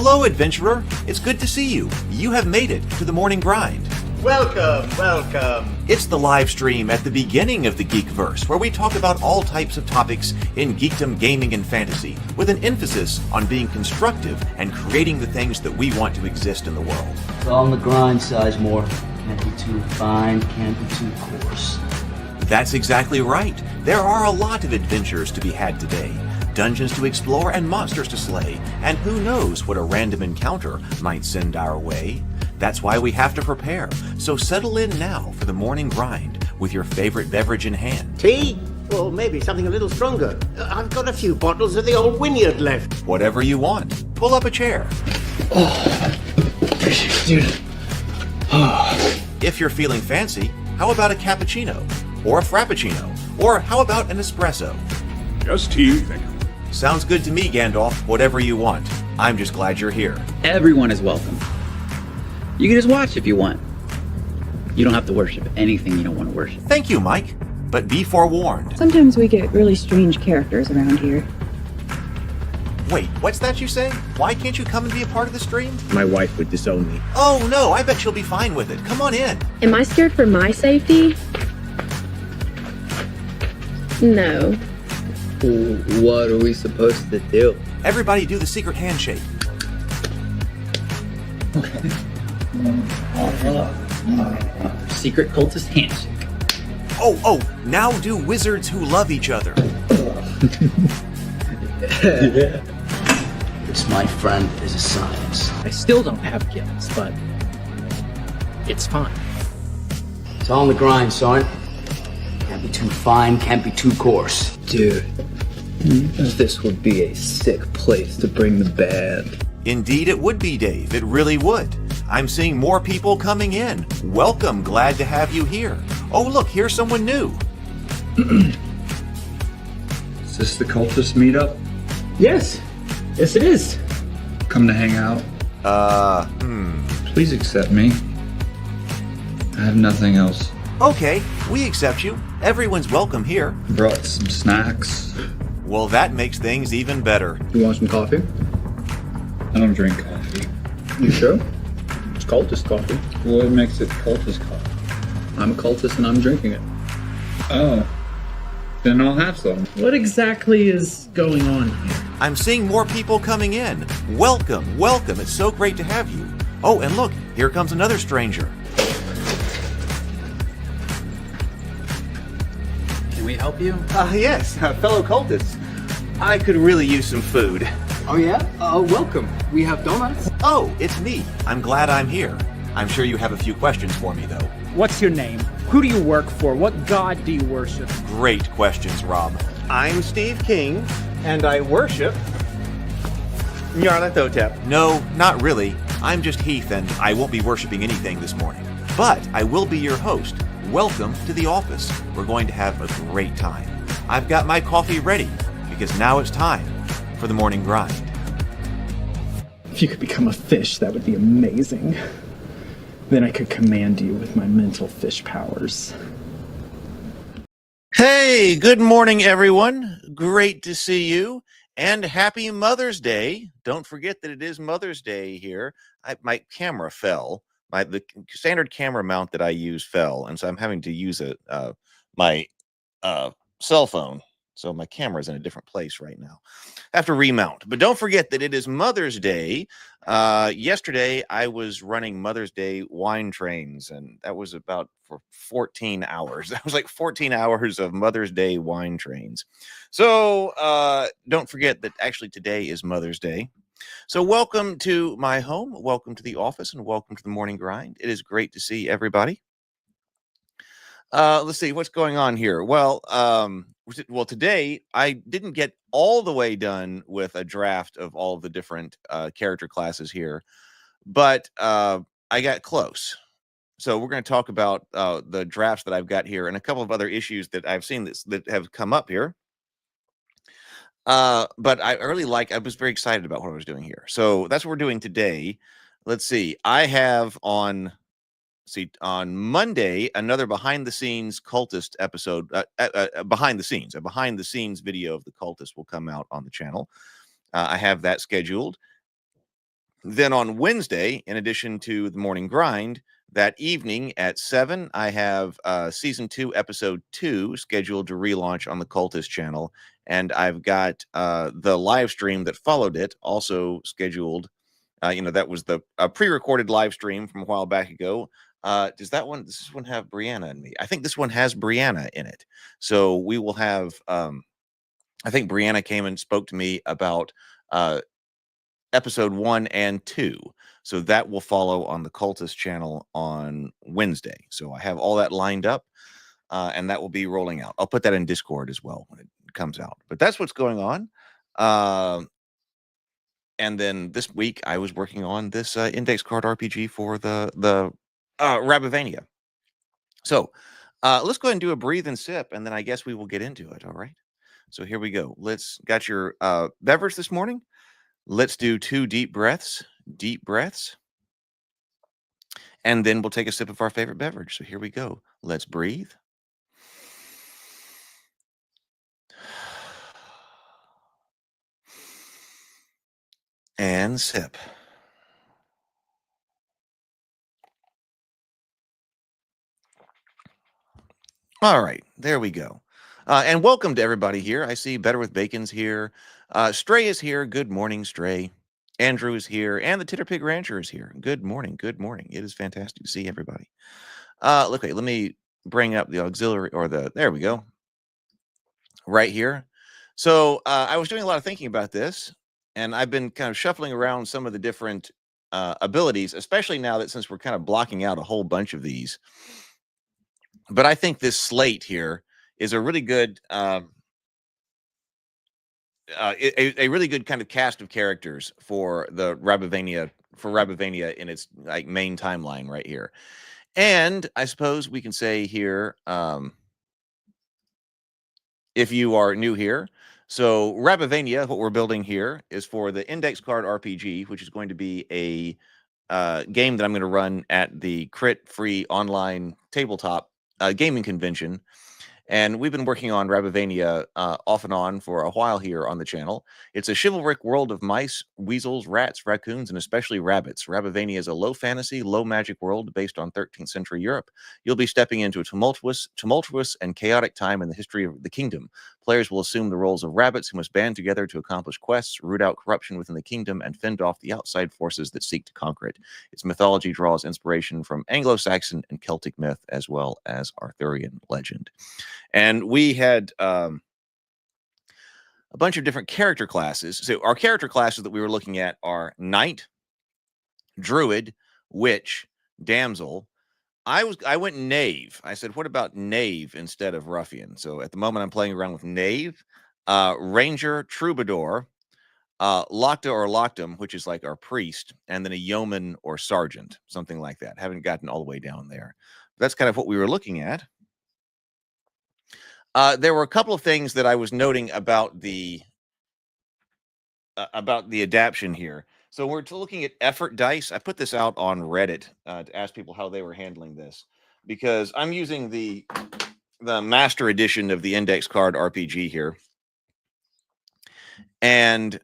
Hello, adventurer. It's good to see you. You have made it to the morning grind. Welcome, welcome. It's the live stream at the beginning of the Geekverse, where we talk about all types of topics in geekdom, gaming, and fantasy, with an emphasis on being constructive and creating the things that we want to exist in the world. It's all on the grind, Sizemore. Can't be too fine, can't be too coarse. That's exactly right. There are a lot of adventures to be had today. Dungeons to explore and monsters to slay, and who knows what a random encounter might send our way. That's why we have to prepare, so settle in now for the morning grind with your favorite beverage in hand. Tea? Or maybe something a little stronger. I've got a few bottles of the old Wynyard left. Whatever you want. Pull up a chair. Dude. If you're feeling fancy, how about a cappuccino? Or a frappuccino? Or how about an espresso? Just tea, thank you. Sounds good to me, Gandalf. Whatever you want. I'm just glad you're here. Everyone is welcome. You can just watch if you want. You don't have to worship anything you don't want to worship. Thank you, Mike. But be forewarned. Sometimes we get really strange characters around here. Wait, what's that you say? Why can't you come and be a part of the stream? My wife would disown me. Oh no, I bet she'll be fine with it. Come on in. Am I scared for my safety? No. What are we supposed to do? Everybody do the secret handshake. Secret cultist handshake. Oh, now do wizards who love each other. This, my friend, is a science. I still don't have kids, but it's fine. It's all on the grind, son. Can't be too fine, can't be too coarse. Dude, this would be a sick place to bring the band. Indeed it would be, Dave. It really would. I'm seeing more people coming in. Welcome. Glad to have you here. Oh, look, here's someone new. Is this the cultist meetup? Yes it is. Come to hang out? Please accept me. I have nothing else. Okay, we accept you. Everyone's welcome here. Brought some snacks. Well, that makes things even better. You want some coffee? I don't drink coffee. You sure? It's cultist coffee. What makes it cultist coffee? I'm a cultist and I'm drinking it. Oh. Then I'll have some. What exactly is going on here? I'm seeing more people coming in. Welcome. It's so great to have you. Oh, and look, here comes another stranger. Can we help you? Yes, fellow cultists. I could really use some food. Oh yeah? Welcome. We have donuts. Oh, it's me. I'm glad I'm here. I'm sure you have a few questions for me, though. What's your name? Who do you work for? What god do you worship? Great questions, Rob. I'm Steve King, and I worship Nyarlathotep. No, not really. I'm just Heath, and I won't be worshiping anything this morning. But I will be your host. Welcome to the office. We're going to have a great time. I've got my coffee ready, because now it's time for the morning grind. If you could become a fish, that would be amazing. Then I could command you with my mental fish powers. Hey, good morning, everyone. Great to see you. And happy Mother's Day. Don't forget that it is Mother's Day here. My camera fell. The standard camera mount that I use fell, and so I'm having to use my cell phone. So my camera is in a different place right now. I have to remount. But don't forget that it is Mother's Day. Yesterday, I was running Mother's Day wine trains, and that was about for 14 hours. That was like 14 hours of Mother's Day wine trains. So don't forget that actually today is Mother's Day. So welcome to my home, welcome to the office, and welcome to the morning grind. It is great to see everybody. Let's see what's going on here. Well, today I didn't get all the way done with a draft of all of the different character classes here, but I got close. So we're going to talk about the drafts that I've got here and a couple of other issues that I've seen that have come up here. But I was very excited about what I was doing here. So that's what we're doing today. Let's see. I have on Monday another behind the scenes cultist episode. Behind the scenes video of the cultist will come out on the channel. I have that scheduled. Then on Wednesday, in addition to the morning grind, that evening at 7, I have season 2, episode 2 scheduled to relaunch on the Cultist channel. And I've got the live stream that followed it also scheduled. That was the pre-recorded live stream from a while back ago. Does this one have Brianna in me? I think this one has Brianna in it. So we will have, I think Brianna came and spoke to me about episode 1 and 2. So that will follow on the Cultist channel on Wednesday. So I have all that lined up, and that will be rolling out. I'll put that in Discord as well when it comes out. But that's what's going on. And then this week I was working on this index card RPG for the Rabivania. So let's go ahead and do a breathe and sip, and then I guess we will get into it. All right. So here we go. Got your beverage this morning. Let's do 2 deep breaths, and then we'll take a sip of our favorite beverage. So here we go. Let's breathe. And sip. All right, there we go. And welcome to everybody here. I see Better with Bacon's here. Stray is here. Good morning, Stray. Andrew is here, and the Titter Pig Rancher is here. Good morning. Good morning. It is fantastic to see everybody. Okay, let me bring up the auxiliary there we go. Right here. So I was doing a lot of thinking about this, and I've been kind of shuffling around some of the different abilities, especially now that since we're kind of blocking out a whole bunch of these. But I think this slate here is a really good a really good kind of cast of characters for the Rabivania in its like main timeline right here. And I suppose we can say here, if you are new here, so Rabivania, what we're building here is for the Index Card RPG, which is going to be a game that I'm going to run at the Crit Free Online Tabletop Gaming Convention. And we've been working on Rabivania off and on for a while here on the channel. It's a chivalric world of mice, weasels, rats, raccoons, and especially rabbits. Rabivania is a low fantasy, low magic world based on 13th century Europe. You'll be stepping into a tumultuous and chaotic time in the history of the kingdom. Players will assume the roles of rabbits who must band together to accomplish quests, root out corruption within the kingdom, and fend off the outside forces that seek to conquer it. Its mythology draws inspiration from Anglo-Saxon and Celtic myth, as well as Arthurian legend. And we had a bunch of different character classes. So our character classes that we were looking at are Knight, Druid, Witch, Damsel. I went Knave. I said, what about Knave instead of Ruffian? So at the moment, I'm playing around with Knave, Ranger, Troubadour, Locta or Loctum, which is like our priest, and then a Yeoman or Sergeant, something like that. Haven't gotten all the way down there. That's kind of what we were looking at. There were a couple of things that I was noting about the adaption here. So we're looking at effort dice. I put this out on Reddit to ask people how they were handling this, because I'm using the master edition of the Index Card RPG here, and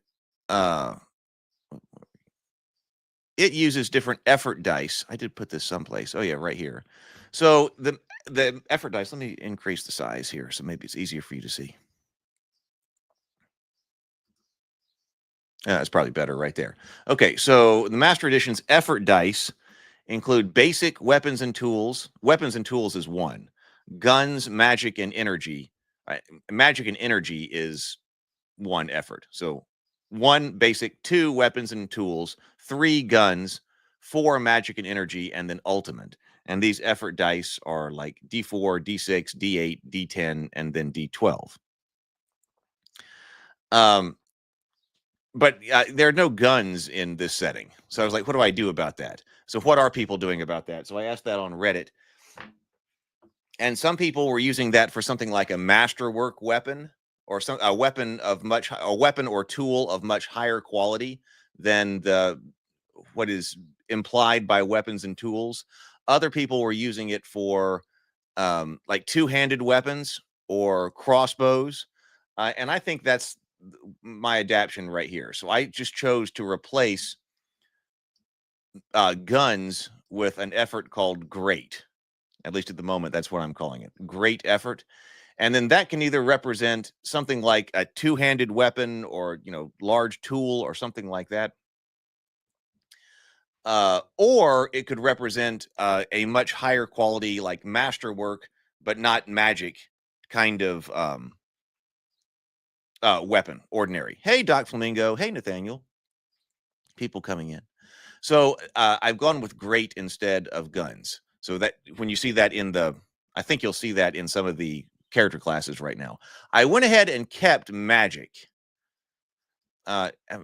it uses different effort dice. I did put this someplace. Oh yeah, right here. So the effort dice, let me increase the size here so maybe it's easier for you to see. It's probably better right there. Okay, so the Master Edition's effort dice include basic weapons and tools. Weapons and tools is 1. Guns, magic, and energy. Magic and energy is 1 effort. So 1 basic, 2 weapons and tools, 3 guns, 4 magic and energy, and then ultimate. And these effort dice are like D4, D6, D8, D10, and then D12. But there are no guns in this setting. So I was like, what do I do about that? So what are people doing about that? So I asked that on Reddit. And some people were using that for something like a masterwork weapon, or a weapon or tool of much higher quality than what is implied by weapons and tools. Other people were using it for like two-handed weapons or crossbows. And I think that's my adaption right here. So I just chose to replace guns with an effort called great. At least at the moment, that's what I'm calling it. Great effort. And then that can either represent something like a two-handed weapon or, large tool or something like that. Or it could represent a much higher quality, like masterwork, but not magic kind of weapon, ordinary. Hey, Doc Flamingo. Hey, Nathaniel. People coming in. So I've gone with great instead of guns. So that when you see that I think you'll see that in some of the character classes right now. I went ahead and kept magic.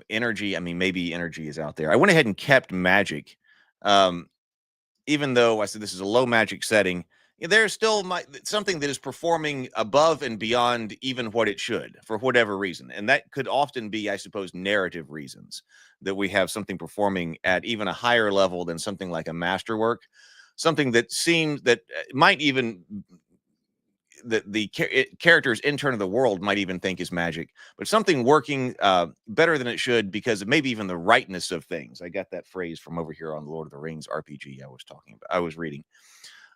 Energy, I mean, maybe energy is out there. I went ahead and kept magic. Even though I said this is a low magic setting, there's still something that is performing above and beyond even what it should for whatever reason. And that could often be, I suppose, narrative reasons that we have something performing at even a higher level than something like a masterwork, something that seems that might even the characters in Turn of the World might even think is magic, but something working better than it should because of maybe even the rightness of things. I got that phrase from over here on Lord of the Rings RPG I was reading.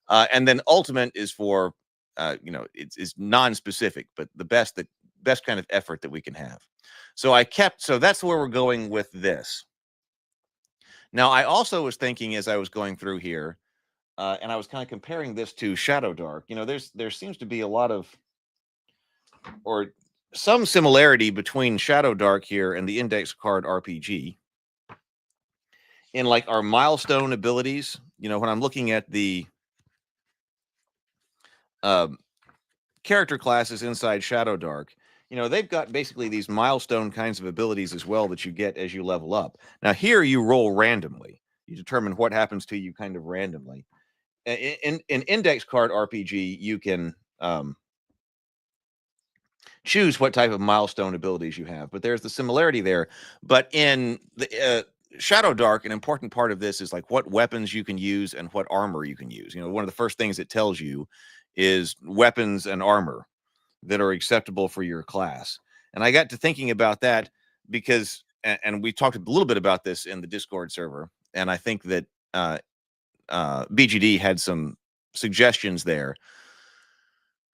And then ultimate is for, it's non-specific, but the best kind of effort that we can have. So that's where we're going with this. Now, I also was thinking as I was going through here, and I was kind of comparing this to Shadow Dark. There seems to be a lot of, or some similarity between Shadow Dark here and the Index Card RPG in like our milestone abilities. When I'm looking at the character classes inside Shadow Dark, they've got basically these milestone kinds of abilities as well that you get as you level up. Now here you roll randomly. You determine what happens to you kind of randomly. In Index Card RPG, you can choose what type of milestone abilities you have, but there's the similarity there. But in the Shadow Dark, an important part of this is like what weapons you can use and what armor you can use. One of the first things it tells you is weapons and armor that are acceptable for your class. And I got to thinking about that because, and we talked a little bit about this in the Discord server, and I think that BGD had some suggestions there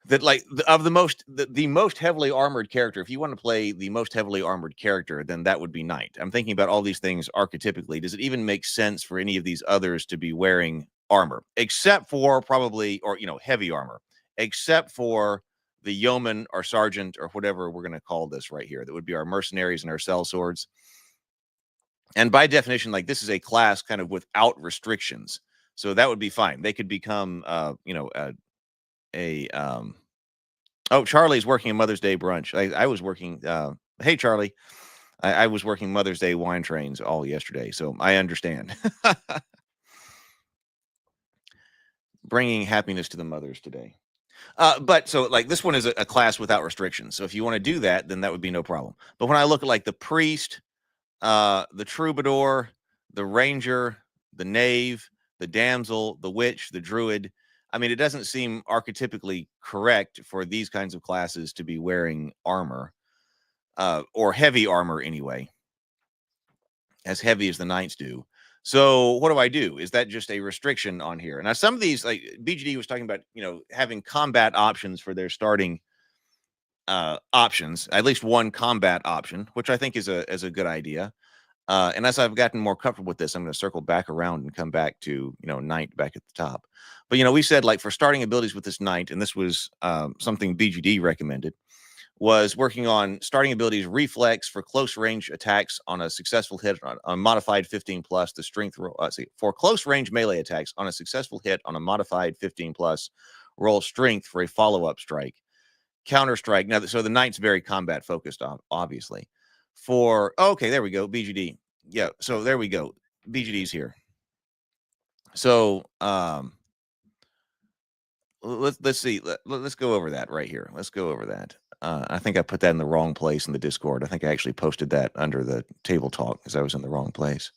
that like of the most heavily armored character, if you want to play the most heavily armored character, then that would be Knight. I'm thinking about all these things archetypically. Does it even make sense for any of these others to be wearing armor, except for probably, or heavy armor, except for the yeoman or sergeant or whatever we're going to call this right here? That would be our mercenaries and our sellswords. And by definition, like this is a class kind of without restrictions. So that would be fine. They could become, oh, Charlie's working a Mother's Day brunch. I was working, hey, Charlie, I was working Mother's Day wine trains all yesterday. So I understand. Bringing happiness to the mothers today. But so like this one is a class without restrictions. So if you want to do that, then that would be no problem. But when I look at like the priest, the troubadour, the ranger, the knave, the damsel, the witch, the druid, I mean, it doesn't seem archetypically correct for these kinds of classes to be wearing armor, or heavy armor anyway, as heavy as the knights do. So what do I do? Is that just a restriction on here? Now, some of these, like BGD was talking about, having combat options for their starting options, at least one combat option, which I think is a good idea. And as I've gotten more comfortable with this, I'm going to circle back around and come back to, Knight back at the top. But, we said like for starting abilities with this Knight, and this was something BGD recommended, was working on starting abilities reflex for close range attacks on a successful hit on a modified 15 plus, the strength roll, for close range melee attacks on a successful hit on a modified 15 plus, roll strength for a follow-up strike. Counter strike. Now, so the Knight's very combat focused, obviously. Okay, there we go. BGD. Yeah, so there we go. BGD's here. So let's see. Let's go over that right here. Let's go over that. I think I put that in the wrong place in the Discord. I think I actually posted that under the table talk because I was in the wrong place.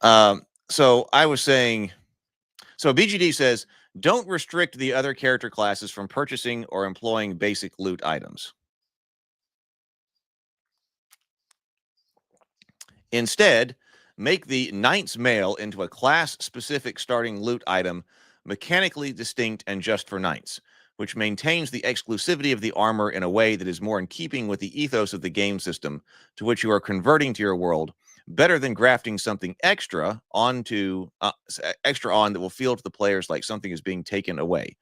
So I was saying, so BGD says, don't restrict the other character classes from purchasing or employing basic loot items. Instead, Make the Knight's Mail into a class-specific starting loot item, mechanically distinct and just for Knights, which maintains the exclusivity of the armor in a way that is more in keeping with the ethos of the game system to which you are converting to your world, better than grafting something extra on that will feel to the players like something is being taken away.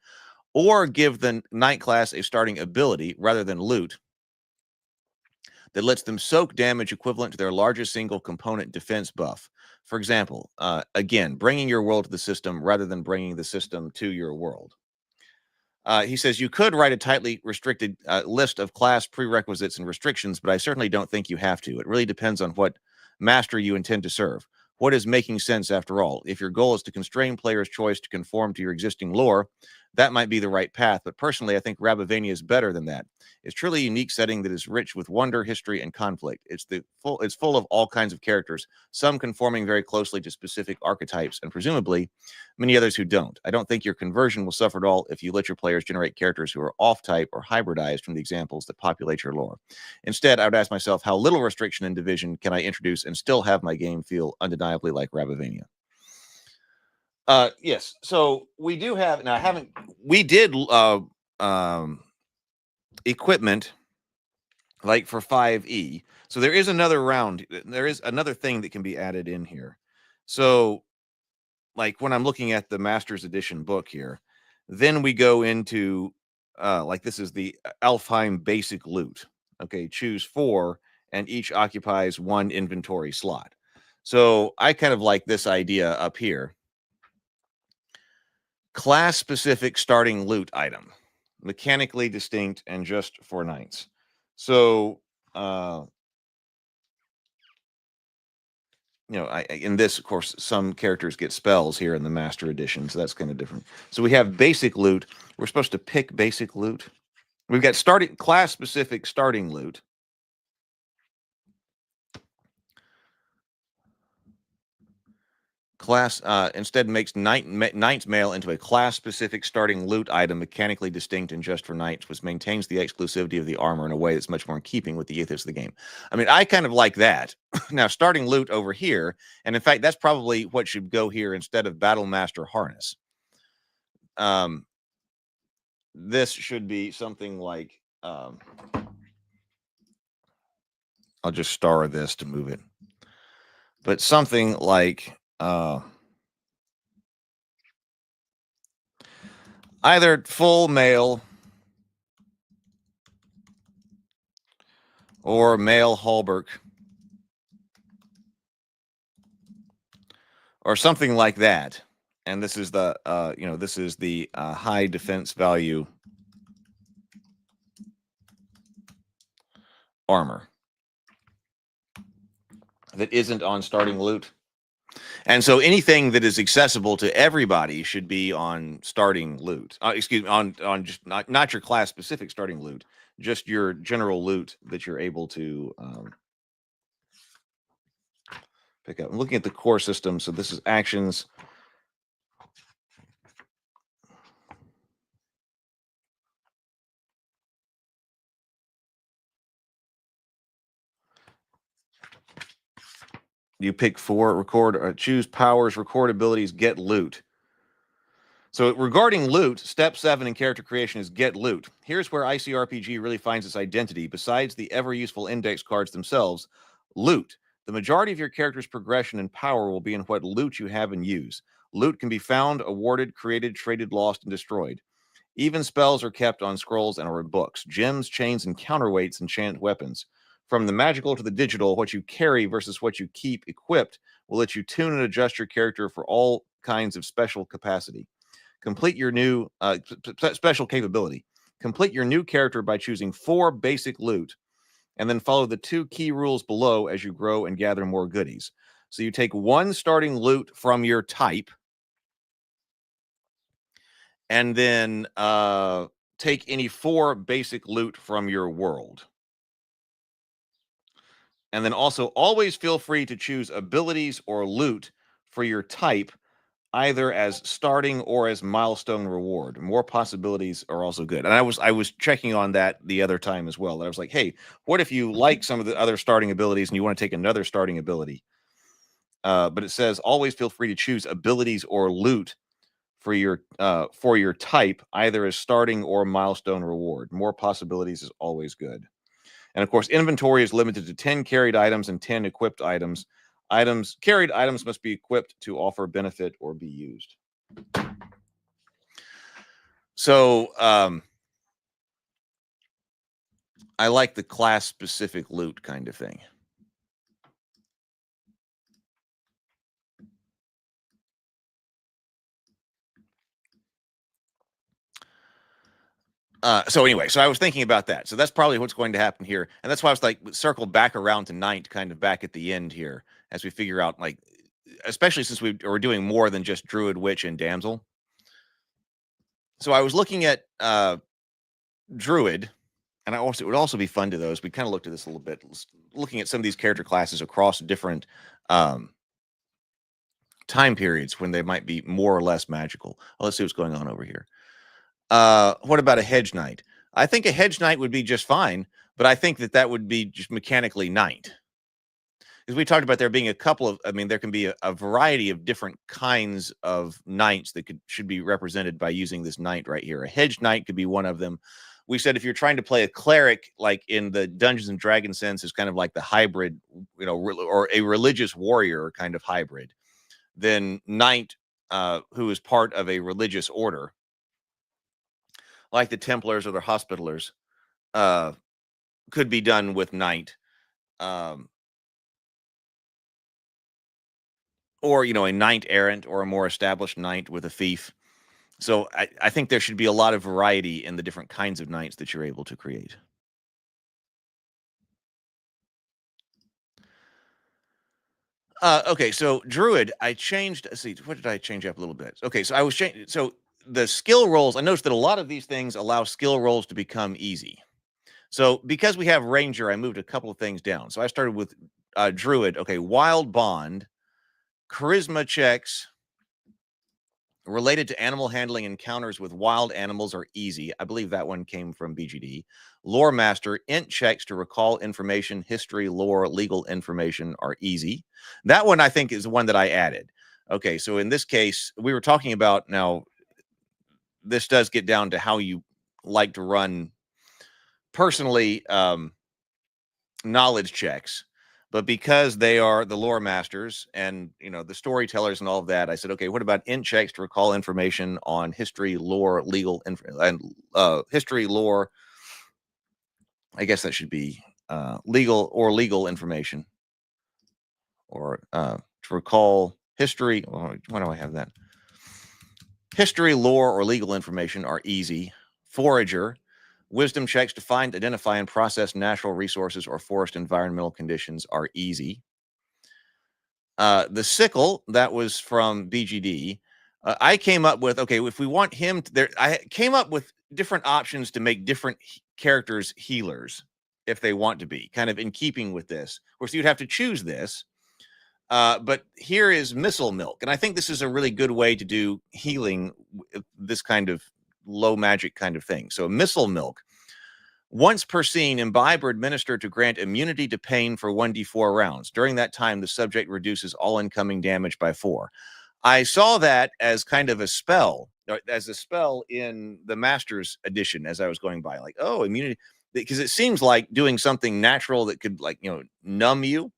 Or give the Knight class a starting ability rather than loot that lets them soak damage equivalent to their largest single component defense buff. For example, again, bringing your world to the system rather than bringing the system to your world. He says you could write a tightly restricted list of class prerequisites and restrictions, but I certainly don't think you have to. It really depends on what master you intend to serve. What is making sense after all? If your goal is to constrain players' choice to conform to your existing lore, that might be the right path, but personally, I think Rabivania is better than that. It's truly a unique setting that is rich with wonder, history, and conflict. It's full of all kinds of characters, some conforming very closely to specific archetypes, and presumably many others who don't. I don't think your conversion will suffer at all if you let your players generate characters who are off-type or hybridized from the examples that populate your lore. Instead, I would ask myself, how little restriction and division can I introduce and still have my game feel undeniably like Rabivania? Yes. So we do have, now we did equipment like for 5e. So there is another round. There is another thing that can be added in here. So like when I'm looking at the Master's Edition book here, then we go into like this is the Alfheim basic loot. Okay, choose 4 and each occupies 1 inventory slot. So I kind of like this idea up here. Class-specific starting loot item, mechanically distinct and just for Knights. So, in this, of course, some characters get spells here in the Master Edition, so that's kind of different. So we have basic loot. We're supposed to pick basic loot. We've got class-specific starting loot. Class instead makes Knight's Mail into a class-specific starting loot item, mechanically distinct and just for Knights, which maintains the exclusivity of the armor in a way that's much more in keeping with the ethos of the game. I mean, I kind of like that. Now, starting loot over here, and in fact, that's probably what should go here instead of Battle Master Harness. This should be something like, I'll just star this to move it, but something like, either full mail or mail hallberg or something like that. And this is the this is the high defense value armor that isn't on starting loot. And so anything that is accessible to everybody should be on starting loot. Excuse me, on just not your class specific starting loot, just your general loot that you're able to pick up. I'm looking at the core system. So this is actions. You pick 4, record, or choose powers, record abilities, get loot. So regarding loot, step 7 in character creation is get loot. Here's where ICRPG really finds its identity. Besides the ever useful index cards themselves, loot. The majority of your character's progression and power will be in what loot you have and use. Loot can be found, awarded, created, traded, lost, and destroyed. Even spells are kept on scrolls and or in books. Gems, chains, and counterweights enchant weapons. From the magical to the digital, what you carry versus what you keep equipped will let you tune and adjust your character for all kinds of special capacity. Complete your new special capability. Complete your new character by choosing 4 basic loot and then follow the 2 key rules below as you grow and gather more goodies. So you take 1 starting loot from your type and then take any 4 basic loot from your world. And then also always feel free to choose abilities or loot for your type, either as starting or as milestone reward. More possibilities are also good. And I was checking on that the other time as well. I was like, hey, what if you like some of the other starting abilities and you want to take another starting ability? but it says always feel free to choose abilities or loot for your type, either as starting or milestone reward. More possibilities is always good. And of course, inventory is limited to 10 carried items and 10 equipped items. Carried items must be equipped to offer benefit or be used. So I like the class specific loot kind of thing. So anyway, so I was thinking about that. So that's probably what's going to happen here. And that's why I was like, circle back around to night kind of back at the end here as we figure out, like, especially since we're doing more than just druid, witch, and damsel. So I was looking at druid, and it would also be fun to those. We kind of looked at this a little bit, looking at some of these character classes across different time periods when they might be more or less magical. Well, let's see what's going on over here. What about a hedge knight? I think a hedge knight would be just fine, but I think that would be just mechanically knight. Because we talked about there being a couple of, there can be a variety of different kinds of knights that should be represented by using this knight right here. A hedge knight could be one of them. We said if you're trying to play a cleric, like in the Dungeons and Dragons sense, is kind of like the hybrid, or a religious warrior kind of hybrid, then knight, who is part of a religious order, like the Templars or the Hospitallers, could be done with knight. Or, a knight errant or a more established knight with a fief. So I think there should be a lot of variety in the different kinds of knights that you're able to create. Okay, so druid, I changed. Let's see, what did I change up a little bit? Okay, so I was changing. So the skill rolls, I noticed that a lot of these things allow skill rolls to become easy. So because we have ranger, I moved a couple of things down. So I started with druid. Okay, wild bond, charisma checks related to animal handling encounters with wild animals are easy. I believe that one came from BGD. Lore master, int checks to recall information, history, lore, legal information are easy. That one I think is the one that I added. Okay, so in this case, we were talking about, now this does get down to how you like to run personally knowledge checks. But because they are the lore masters and, the storytellers and all of that, I said, okay, what about int checks to recall information on history, lore, legal, history, lore. I guess that should be legal information, or to recall history. Why do I have that? History, lore, or legal information are easy. Forager. Wisdom checks to find, identify, and process natural resources or forest environmental conditions are easy. The sickle, that was from BGD. I came up with, okay, if we want him to, I came up with different options to make different characters healers if they want to be, kind of in keeping with this. Of course, you'd have to choose this. But here is missile milk. And I think this is a really good way to do healing, this kind of low magic kind of thing. So missile milk, once per scene, imbibe or administer to grant immunity to pain for 1d4 rounds. During that time, the subject reduces all incoming damage by 4. I saw that as kind of a spell, in the Master's edition as I was going by, like, oh, immunity, because it seems like doing something natural that could, like, numb you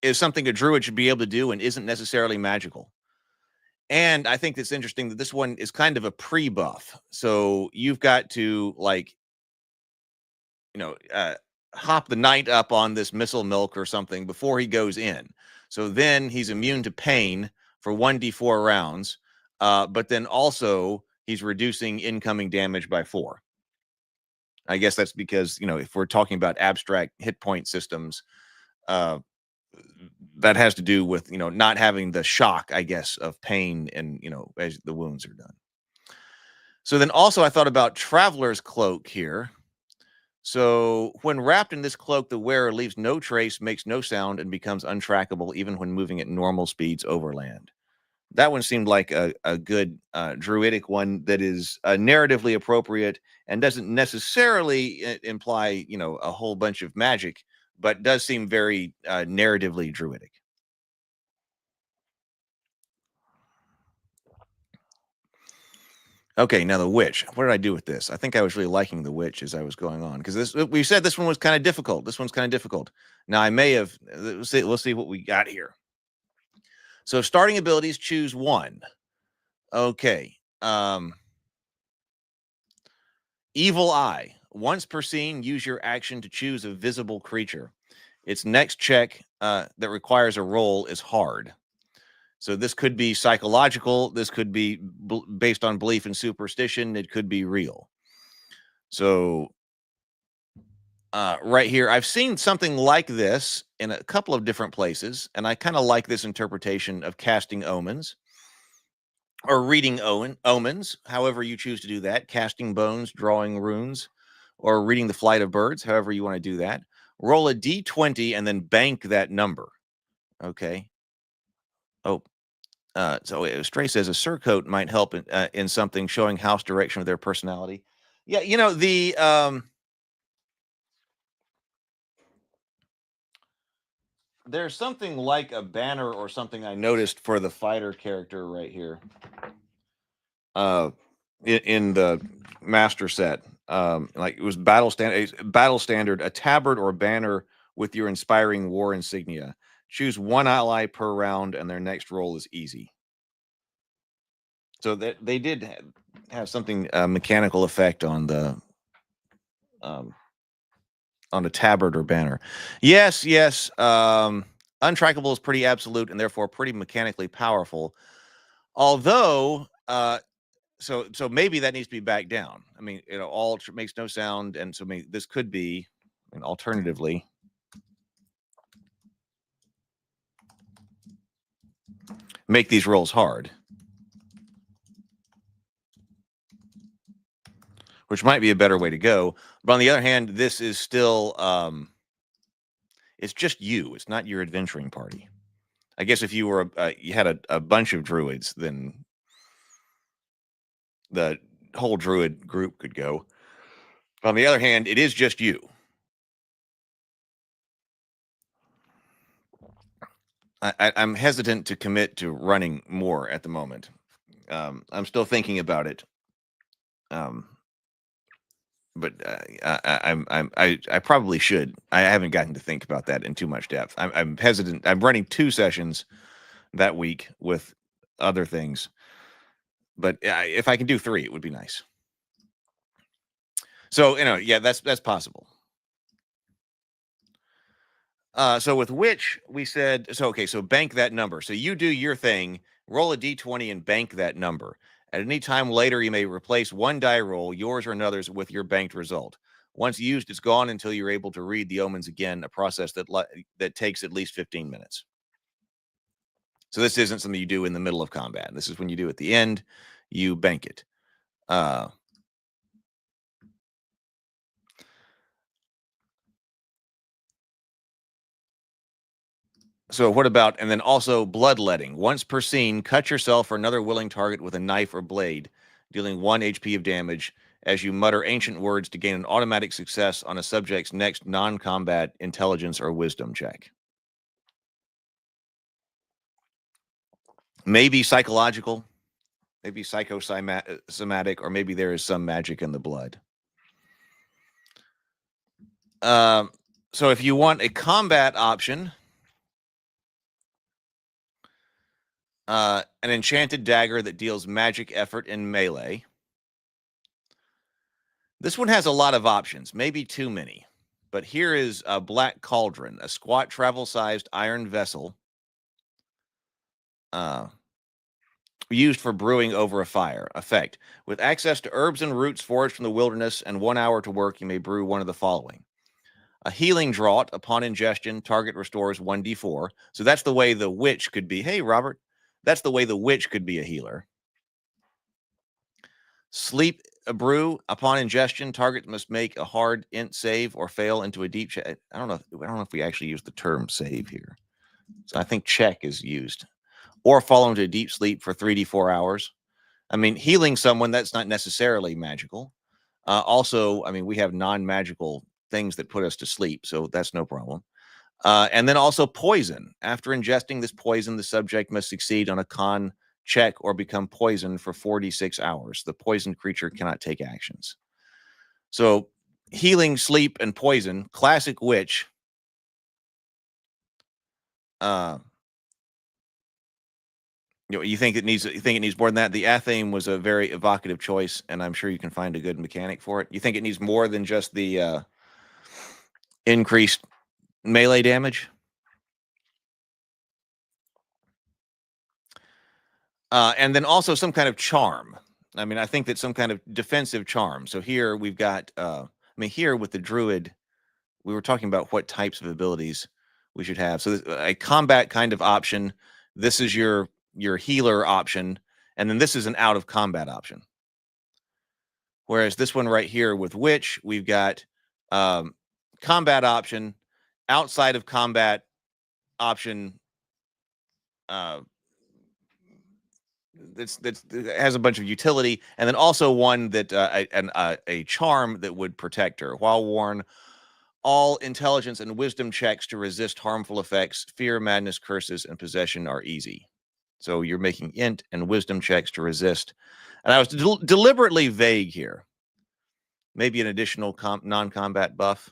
is something a druid should be able to do and isn't necessarily magical. And I think it's interesting that this one is kind of a pre-buff. So you've got to, like, hop the knight up on this missile milk or something before he goes in. So then he's immune to pain for 1d4 rounds. But then also he's reducing incoming damage by 4. I guess that's because, if we're talking about abstract hit point systems, that has to do with, not having the shock, I guess, of pain and, as the wounds are done. So then also I thought about Traveler's Cloak here. So when wrapped in this cloak, the wearer leaves no trace, makes no sound, and becomes untrackable even when moving at normal speeds overland. That one seemed like a good druidic one that is narratively appropriate and doesn't necessarily imply, a whole bunch of magic, but does seem very narratively druidic. Okay, now the witch. What did I do with this? I think I was really liking the witch as I was going on, because this, we said this one was kind of difficult. This one's kind of difficult. Now I may have. We'll see what we got here. So starting abilities, choose one. Okay. Evil Eye. Once per scene, use your action to choose a visible creature. Its next check that requires a roll is hard. So this could be psychological. This could be based on belief and superstition. It could be real. So right here, I've seen something like this in a couple of different places, and I kind of like this interpretation of casting omens or reading omens, however you choose to do that, casting bones, drawing runes, or reading the flight of birds, however you want to do that. Roll a d20 and then bank that number. Okay. Oh, so Stray says a surcoat might help in something showing house direction of their personality. Yeah, you know, there's something like a banner or something I noticed for the fighter character right here. In the master set, like it was battle standard, a tabard or banner with your inspiring war insignia. Choose one ally per round, and their next roll is easy. So that they did have something mechanical effect on the tabard or banner. Yes. Untrackable is pretty absolute and therefore pretty mechanically powerful. Although, so maybe that needs to be backed down. I mean, all makes no sound, and so maybe this could be, alternatively. Make these rolls hard, which might be a better way to go. But on the other hand, this is still, it's just you. It's not your adventuring party. I guess if you were, you had a bunch of druids, then the whole druid group could go. But on the other hand, it is just you. I'm hesitant to commit to running more at the moment. I'm still thinking about it. But I probably should. I haven't gotten to think about that in too much depth. I'm hesitant. I'm running 2 sessions that week with other things, but if I can do 3, it would be nice. So yeah, that's possible. So with which we said, so bank that number. So you do your thing, roll a d20 and bank that number. At any time later, you may replace one die roll, yours or another's, with your banked result. Once used, it's gone until you're able to read the omens again, a process that takes at least 15 minutes. So this isn't something you do in the middle of combat. This is when you do at the end, you bank it. So what about, and then also bloodletting. Once per scene, cut yourself or another willing target with a knife or blade, dealing 1 HP of damage as you mutter ancient words to gain an automatic success on a subject's next non-combat intelligence or wisdom check. Maybe psychological, maybe psychosomatic, or maybe there is some magic in the blood. So if you want a combat option, an enchanted dagger that deals magic effort in melee. This one has a lot of options, maybe too many. But here is a Black Cauldron, a squat travel-sized iron vessel used for brewing over a fire. Effect: with access to herbs and roots foraged from the wilderness and 1 hour to work, you may brew one of the following. A healing draught. Upon ingestion, target restores 1d4. So that's the way the witch could be. Hey, Robert. That's the way the witch could be a healer. Sleep a brew. Upon ingestion, target must make a hard int save or fail into a deep check. I don't know if we actually use the term save here. So I think check is used. Or fall into a deep sleep for 3d4 hours. I mean, healing someone, that's not necessarily magical. Also, I mean, we have non-magical things that put us to sleep, so that's no problem. And then also poison. After ingesting this poison, the subject must succeed on a con check or become poisoned for 46 hours. The poisoned creature cannot take actions. So healing, sleep, and poison, classic witch. You think it needs more than that? The Athame was a very evocative choice, and I'm sure you can find a good mechanic for it. You think it needs more than just the increased melee damage? And then also some kind of charm. I mean, I think that some kind of defensive charm. So here we've got, here with the druid, we were talking about what types of abilities we should have. So a combat kind of option. This is your healer option, and then this is an out of combat option. Whereas this one right here with witch, we've got combat option, outside of combat option. That has a bunch of utility, and then also one that a charm that would protect her. While worn, all intelligence and wisdom checks to resist harmful effects, fear, madness, curses, and possession are easy. So you're making int and wisdom checks to resist. And I was deliberately vague here. Maybe an additional non-combat buff.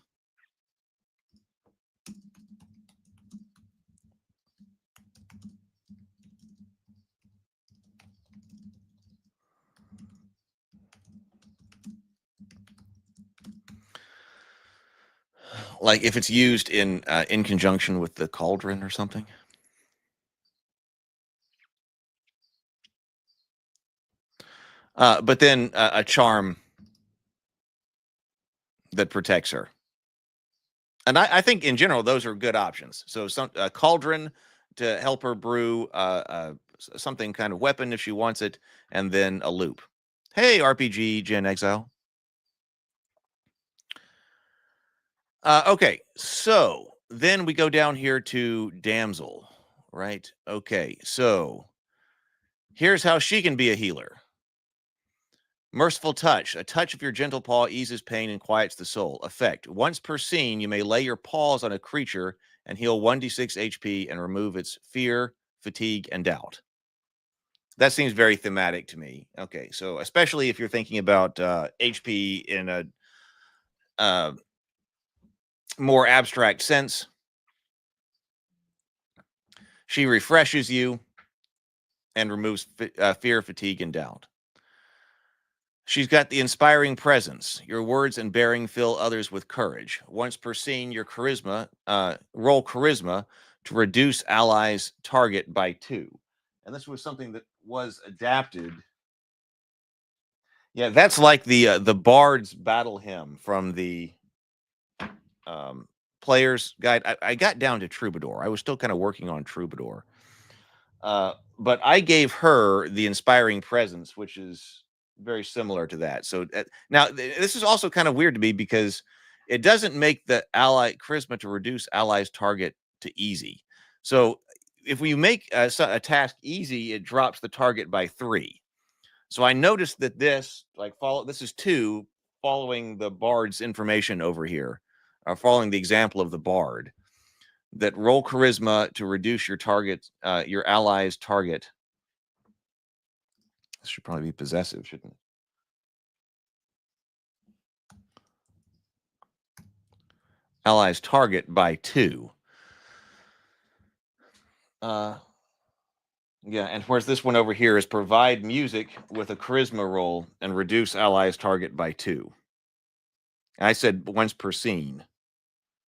Like if it's used in conjunction with the cauldron or something. But then a charm that protects her. And I think in general, those are good options. So some cauldron to help her brew something kind of weapon if she wants it, and then a loop. Hey, RPG Gen Exile. Okay, so then we go down here to Damsel, right? Okay, so here's how she can be a healer. Merciful Touch. A touch of your gentle paw eases pain and quiets the soul. Effect. Once per scene, you may lay your paws on a creature and heal 1d6 HP and remove its fear, fatigue, and doubt. That seems very thematic to me. Okay, so especially if you're thinking about HP in a more abstract sense. She refreshes you and removes fear, fatigue, and doubt. She's got the inspiring presence. Your words and bearing fill others with courage. Once per scene, your charisma, roll charisma to reduce allies' target by 2. And this was something that was adapted. Yeah, that's like the Bard's Battle Hymn from the Player's Guide. I got down to Troubadour. I was still kind of working on Troubadour. But I gave her the inspiring presence, which is very similar to that. So now this is also kind of weird to me because it doesn't make the ally charisma to reduce allies target to easy. So if we make a task easy, it drops the target by 3. So I noticed that this this is 2 following the Bard's information over here, following the example of the Bard, that roll charisma to reduce your target, your ally's target. This should probably be possessive, shouldn't it? Allies target by 2. Yeah, and whereas this one over here is provide music with a charisma roll and reduce allies target by 2. I said once per scene,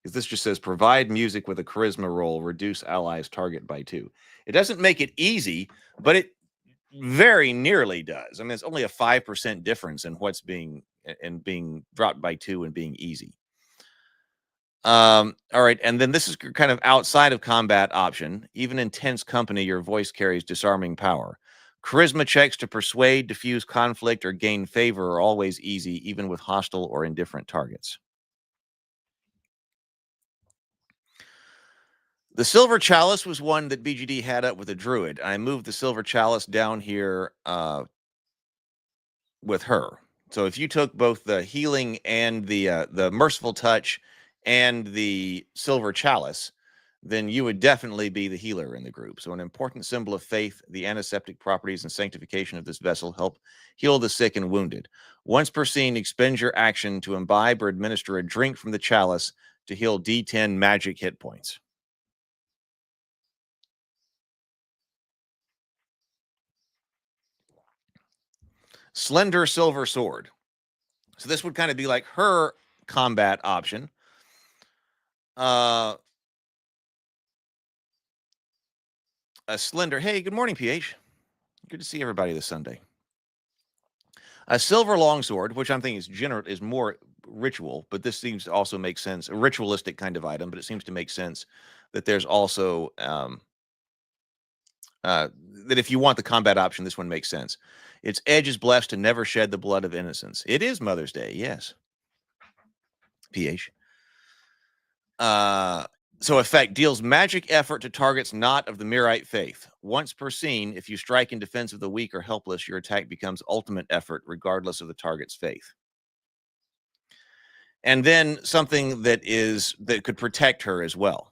because this just says provide music with a charisma roll, reduce allies target by 2. It doesn't make it easy, but it very nearly does. I mean, it's only a 5% difference in what's being dropped by 2 and being easy. All right, and then this is kind of outside of combat option. Even in tense company, your voice carries disarming power. Charisma checks to persuade, diffuse conflict, or gain favor are always easy, even with hostile or indifferent targets. The Silver Chalice was one that BGD had up with a druid. I moved the Silver Chalice down here with her. So if you took both the healing and the Merciful Touch and the silver chalice, then you would definitely be the healer in the group. So an important symbol of faith, the antiseptic properties and sanctification of this vessel help heal the sick and wounded. Once per scene, expend your action to imbibe or administer a drink from the chalice to heal D10 magic hit points. Slender silver sword. So this would kind of be like her combat option. A slender. Hey, good morning, PH. Good to see everybody this Sunday. A silver longsword, which I'm thinking is more ritual, but this seems to also make sense. A ritualistic kind of item, but it seems to make sense that there's also that if you want the combat option, this one makes sense. Its edge is blessed to never shed the blood of innocence. It is Mother's Day, yes. PH. So effect deals magic effort to targets not of the Mirite faith. Once per scene, if you strike in defense of the weak or helpless, your attack becomes ultimate effort regardless of the target's faith. And then something that could protect her as well.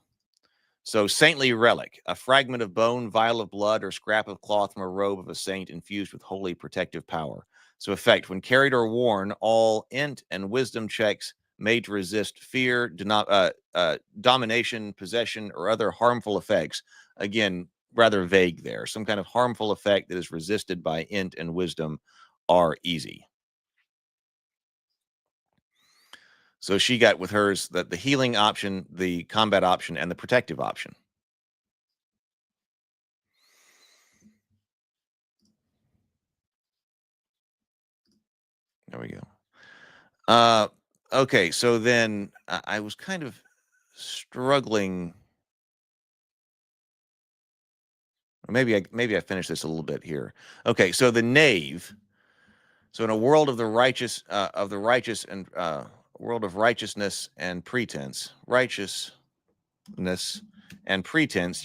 So saintly relic, a fragment of bone, vial of blood, or scrap of cloth from a robe of a saint infused with holy protective power. So effect, when carried or worn, all int and wisdom checks made to resist fear, domination, possession, or other harmful effects. Again, rather vague there. Some kind of harmful effect that is resisted by int and wisdom are easy. So she got with hers the healing option, the combat option, and the protective option. There we go. Okay, so then I was kind of struggling. Maybe I finished this a little bit here. Okay, so the knave. So in a world of the righteous, and world of righteousness and pretense,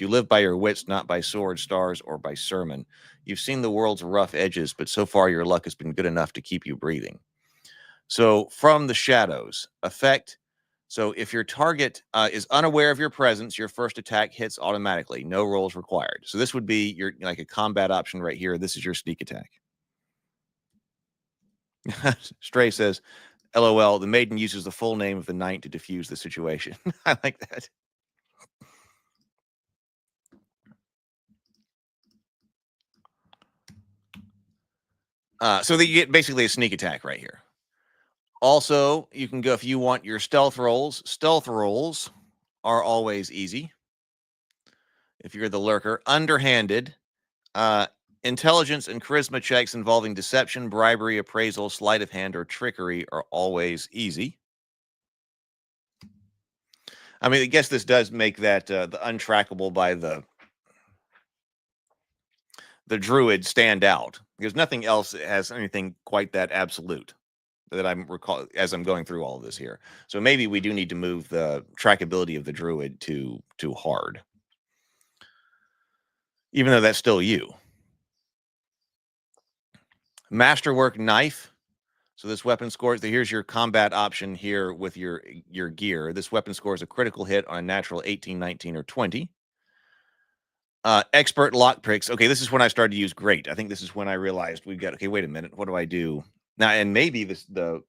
you live by your wits, not by sword, stars, or by sermon. You've seen the world's rough edges, but so far your luck has been good enough to keep you breathing. So from the shadows, effect. So if your target is unaware of your presence, your first attack hits automatically. No rolls required. So this would be your like a combat option right here. This is your sneak attack. Stray says, LOL, the maiden uses the full name of the knight to diffuse the situation. I like that. So that you get basically a sneak attack right here. Also, you can go if you want your stealth rolls. Stealth rolls are always easy. If you're the lurker, underhanded, intelligence and charisma checks involving deception, bribery, appraisal, sleight of hand, or trickery are always easy. I mean, I guess this does make that the untrackable by the druid stand out because nothing else has anything quite that absolute that I'm recall as I'm going through all of this here. So maybe we do need to move the trackability of the druid to hard, even though that's still you. Masterwork knife. So this weapon scores. Here's your combat option here with your gear. This weapon scores a critical hit on a natural 18, 19, or 20. Expert lockpicks. Okay, this is when I started to use great. I think this is when I realized we've got. Okay, wait a minute. What do I do now? And maybe the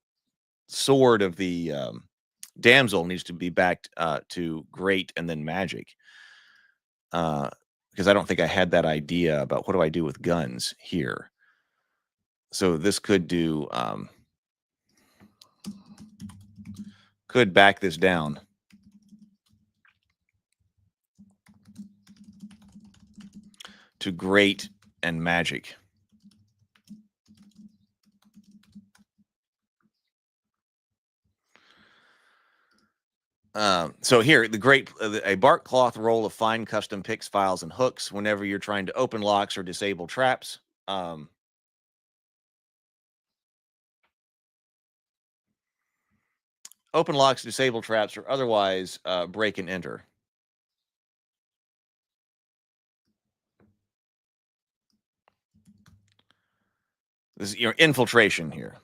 sword of the damsel needs to be backed to great and then magic. Because I don't think I had that idea about what do I do with guns here. So this could do. Could back this down. To great and magic. So here, a bark cloth roll of fine custom picks, files, and hooks whenever you're trying to open locks or disable traps. Open locks, disable traps, or otherwise break and enter. This is your infiltration here.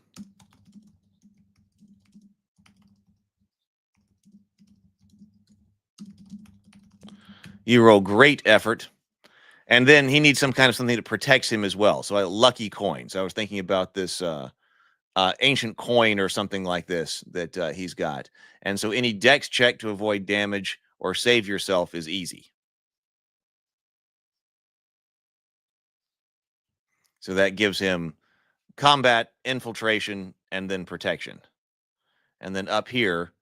You roll great effort. And then he needs some kind of something that protects him as well. So lucky coins. I was thinking about this ancient coin or something like this that he's got. And so any dex check to avoid damage or save yourself is easy. So that gives him combat, infiltration, and then protection. And then up here,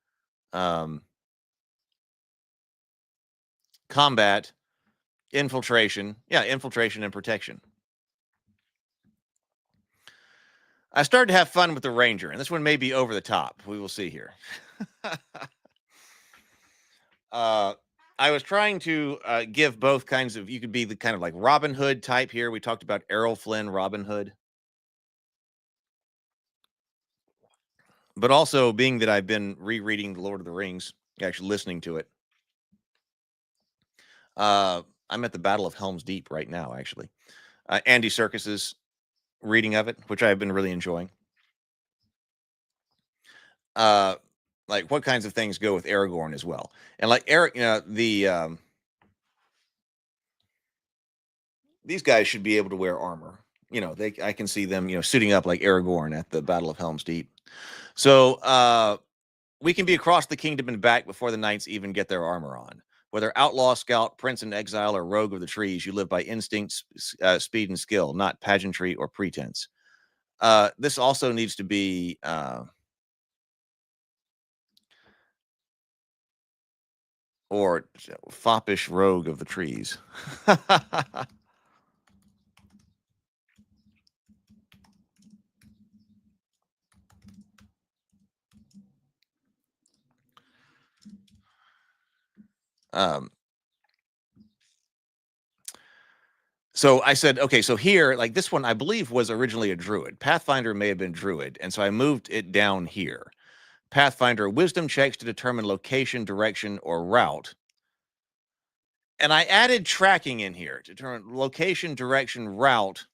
combat, infiltration. Yeah, infiltration and protection. I started to have fun with the Ranger, and this one may be over the top. We will see here. I was trying to give both kinds of, you could be the kind of like Robin Hood type here. We talked about Errol Flynn, Robin Hood. But also being that I've been rereading The Lord of the Rings, actually listening to it. I'm at the Battle of Helm's Deep right now, actually. Andy Serkis's reading of it, which I've been really enjoying. Like what kinds of things go with Aragorn as well. And like Eric, these guys should be able to wear armor. I can see them, suiting up like Aragorn at the Battle of Helm's Deep. So we can be across the kingdom and back before the knights even get their armor on. Whether outlaw, scout, prince in exile, or rogue of the trees, you live by instinct, speed, and skill, not pageantry or pretense. This also needs to be or foppish rogue of the trees. So I said, okay, so here, like this one, I believe was originally a druid. Pathfinder may have been druid, and so I moved it down here. Pathfinder wisdom checks to determine location, direction, or route. And I added tracking in here to determine location, direction, route,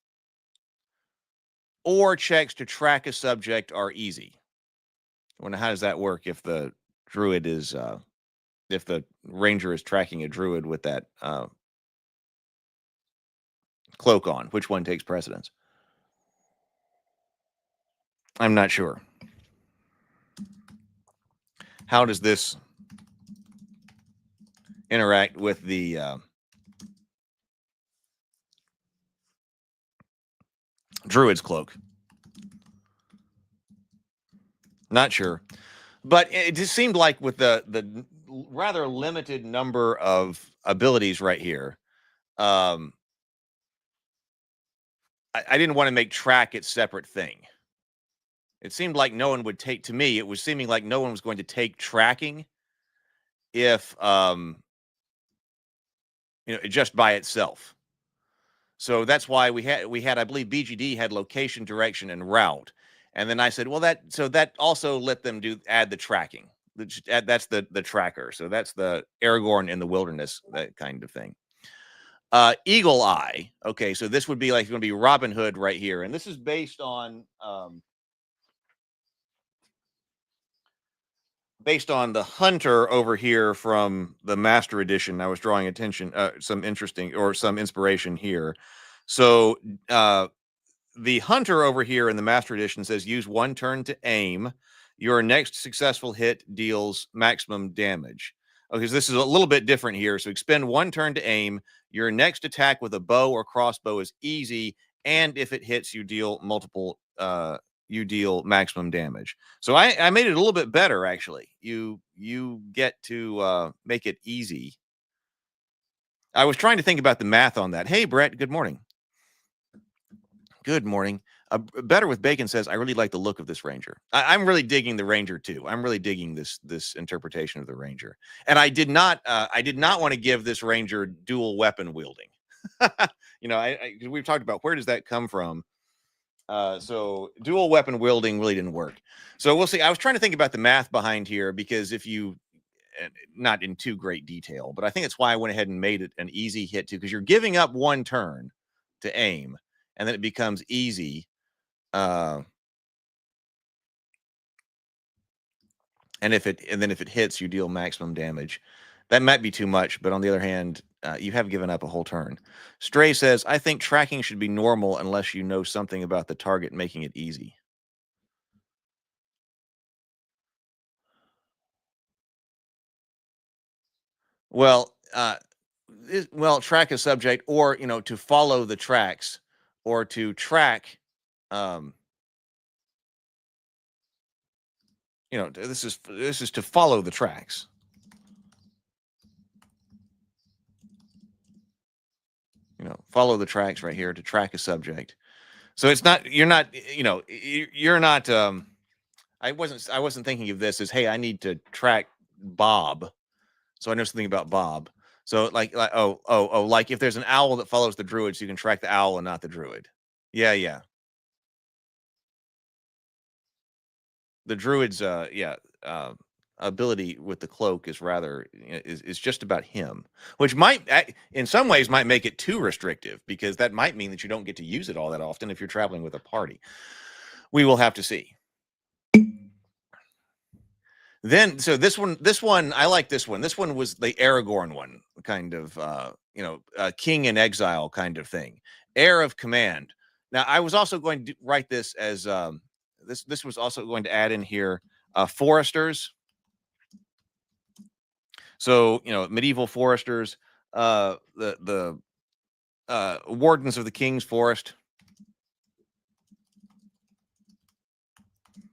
or checks to track a subject are easy. I wonder how does that work if the druid is, if the ranger is tracking a druid with that cloak on? Which one takes precedence? I'm not sure. How does this interact with the druid's cloak? Not sure. But it just seemed like with the rather limited number of abilities right here, I didn't want to make track its separate thing. It seemed like no one would take, to me, it was seeming like no one was going to take tracking if, just by itself. So that's why we had, I believe BGD had location, direction, and route. And then I said, well, that also let them add the tracking. That's the tracker. So that's the Aragorn in the wilderness, that kind of thing. Eagle Eye. Okay, so this would be like going to be Robin Hood right here. And this is based on the hunter over here from the Master Edition. I was drawing attention, some inspiration here. So the hunter over here in the Master Edition says use 1 turn to aim. Your next successful hit deals maximum damage. Okay, so this is a little bit different here. So expend 1 turn to aim. Your next attack with a bow or crossbow is easy, and if it hits, you deal maximum damage. So I made it a little bit better, actually. You get to make it easy. I was trying to think about the math on that. Hey, Brett, good morning. Good morning. Better with Bacon says, I really like the look of this Ranger. I'm really digging the Ranger too. I'm really digging this interpretation of the Ranger. And I did not want to give this Ranger dual weapon wielding. We've talked about where does that come from. So dual weapon wielding really didn't work. So we'll see. I was trying to think about the math behind here because if you, not in too great detail, but I think that's why I went ahead and made it an easy hit too, because you're giving up 1 turn to aim, and then it becomes easy. And then if it hits, you deal maximum damage. That might be too much, but on the other hand, you have given up a whole turn. Stray says, I think tracking should be normal unless you know something about the target making it easy. Well, track a subject, or to follow the tracks, or to track. This is to follow the tracks. Follow the tracks right here to track a subject. So it's not, you're not. I wasn't thinking of this as, hey, I need to track Bob, so I know something about Bob. So like like if there's an owl that follows the druid, so you can track the owl and not the druid. Yeah. The druid's ability with the cloak is rather is just about him, which might in some ways might make it too restrictive, because that might mean that you don't get to use it all that often if you're traveling with a party. We will have to see. Then, so this one, I like this one. This one was the Aragorn one, kind of, king in exile kind of thing. Heir of command. Now, I was also going to write this as, this was also going to add in here, foresters. So, medieval foresters, the wardens of the king's forest.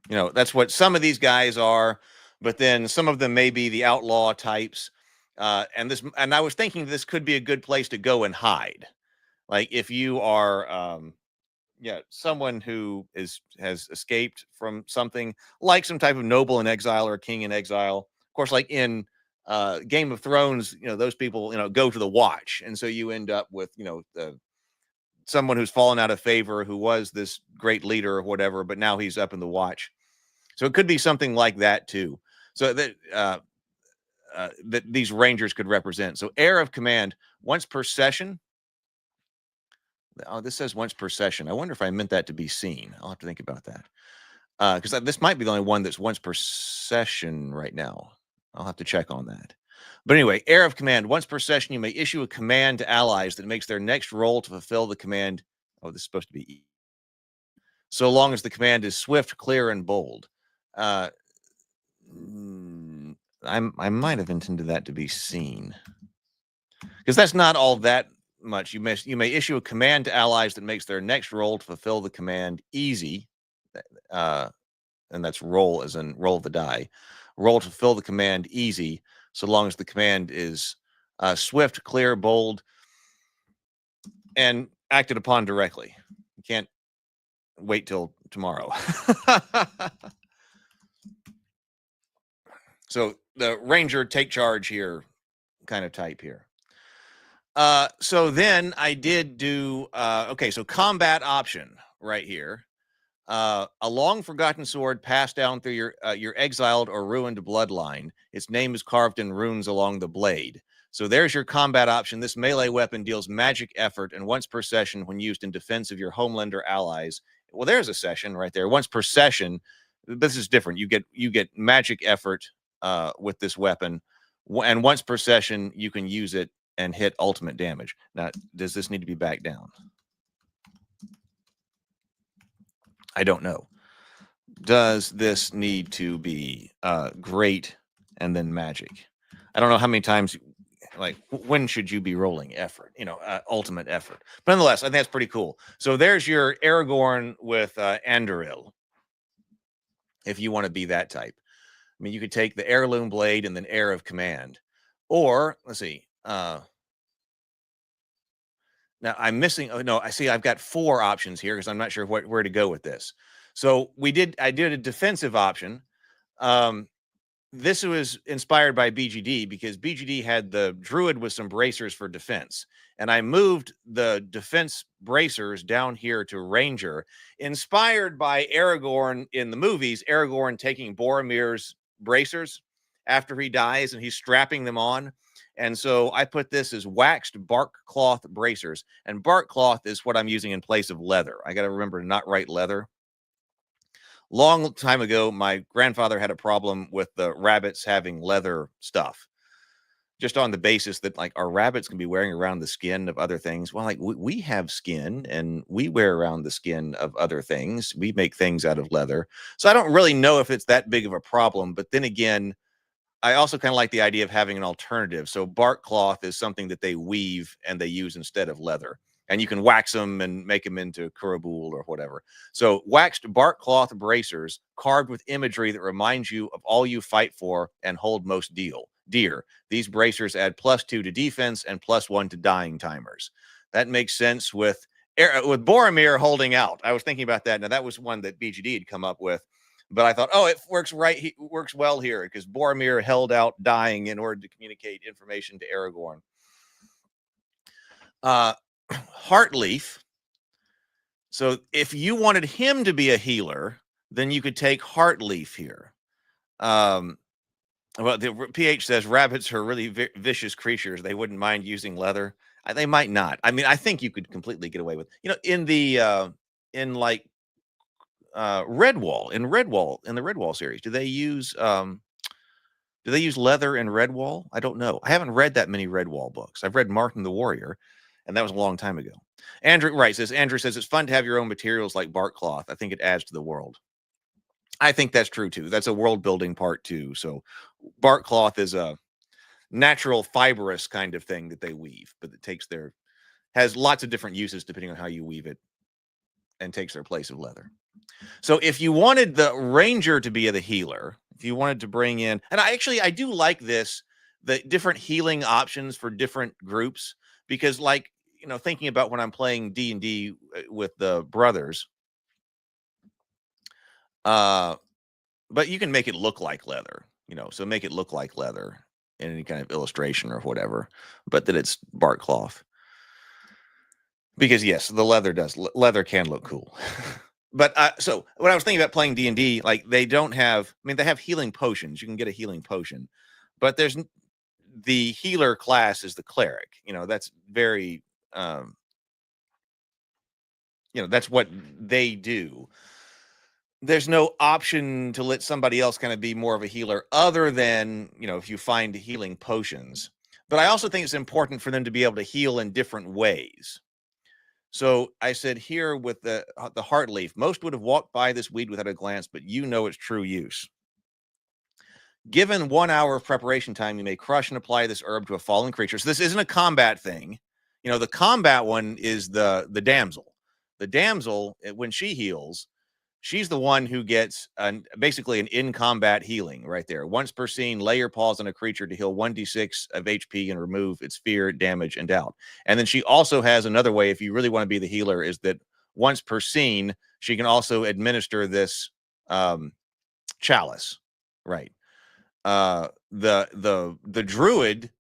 That's what some of these guys are. But then some of them may be the outlaw types. And I was thinking this could be a good place to go and hide. Like if you are, someone who has escaped from something, like some type of noble in exile or a king in exile. Of course, like in Game of Thrones, those people, go to the Watch. And so you end up with, someone who's fallen out of favor, who was this great leader or whatever, but now he's up in the Watch. So it could be something like that too. So that that these rangers could represent. So heir of command, once per session. Oh, this says once per session. I wonder if I meant that to be seen. I'll have to think about that. Because this might be the only one that's once per session right now. I'll have to check on that. But anyway, heir of command, once per session, you may issue a command to allies that makes their next roll to fulfill the command. Oh, this is supposed to be so long as the command is swift, clear, and bold. I might have intended that to be seen, because that's not all that much. You may issue a command to allies that makes their next roll to fulfill the command easy, and that's roll as in roll the die. Roll to fulfill the command easy, so long as the command is swift, clear, bold, and acted upon directly. You can't wait till tomorrow. So the ranger take charge here kind of type here. So then I did do, so combat option right here. A long forgotten sword passed down through your exiled or ruined bloodline. Its name is carved in runes along the blade. So there's your combat option. This melee weapon deals magic effort, and once per session when used in defense of your homeland or allies. Well, there's a session right there. Once per session. This is different. You get magic effort with this weapon, and once per session you can use it and hit ultimate damage. Now, does this need to be back down? I don't know. Does this need to be great and then magic? I don't know how many times, like, when should you be rolling effort, ultimate effort? But nonetheless, I think that's pretty cool. So there's your Aragorn with Anduril, if you want to be that type. I mean, you could take the heirloom blade and then heir of command. Or, let's see. Now I'm missing. Oh, no, I see I've got 4 options here because I'm not sure where to go with this. So I did a defensive option. This was inspired by BGD, because BGD had the druid with some bracers for defense. And I moved the defense bracers down here to ranger, inspired by Aragorn in the movies, Aragorn taking Boromir's bracers after he dies, and he's strapping them on. And so I put this as waxed bark cloth bracers, and bark cloth is what I'm using in place of leather. I got to remember to not write leather. Long time ago, my grandfather had a problem with the rabbits having leather stuff. just on the basis that like our rabbits can be wearing around the skin of other things. Well, like we have skin and we wear around the skin of other things. We make things out of leather. So I don't really know if it's that big of a problem. But then again, I also kind of like the idea of having an alternative. So bark cloth is something that they weave and they use instead of leather. And you can wax them and make them into kurabul or whatever. So waxed bark cloth bracers carved with imagery that reminds you of all you fight for and hold most dear. These bracers add +2 to defense and +1 to dying timers. That makes sense with Boromir holding out. I was thinking about that. Now, that was one that BGD had come up with. But I thought, oh, it works right. He works well here because Boromir held out dying in order to communicate information to Aragorn. Heartleaf. So if you wanted him to be a healer, then you could take Heartleaf here. Well, the PH says rabbits are really vicious creatures. They wouldn't mind using leather. They might not. I mean, I think you could completely get away with, in the in like Redwall, in the Redwall series, do they use leather in Redwall? I don't know. I haven't read that many Redwall books. I've read Martin the Warrior, and that was a long time ago. Andrew says it's fun to have your own materials like bark cloth. I think it adds to the world. I think that's true too. That's a world building part too. So bark cloth is a natural fibrous kind of thing that they weave, but it has lots of different uses depending on how you weave it, and takes their place of leather. So if you wanted the ranger to be the healer, if you wanted to bring in, and I do like this, the different healing options for different groups, because like, thinking about when I'm playing D&D with the brothers, but you can make it look like leather, so make it look like leather in any kind of illustration or whatever, but that it's bark cloth. Because yes, the leather can look cool. But so when I was thinking about playing D&D, like they have healing potions. You can get a healing potion, but there's the healer class is the cleric. That's very, that's what they do. There's no option to let somebody else kind of be more of a healer other than, if you find healing potions. But I also think it's important for them to be able to heal in different ways. So I said here with the Heartleaf, most would have walked by this weed without a glance, but its true use. Given 1 hour of preparation time, you may crush and apply this herb to a fallen creature. So this isn't a combat thing. The combat one is the damsel. The damsel, when she heals, she's the one who gets basically an in-combat healing right there. Once per scene, lay your paws on a creature to heal 1d6 of HP and remove its fear, damage, and doubt. And then she also has another way, if you really want to be the healer, is that once per scene, she can also administer this chalice. Right. The druid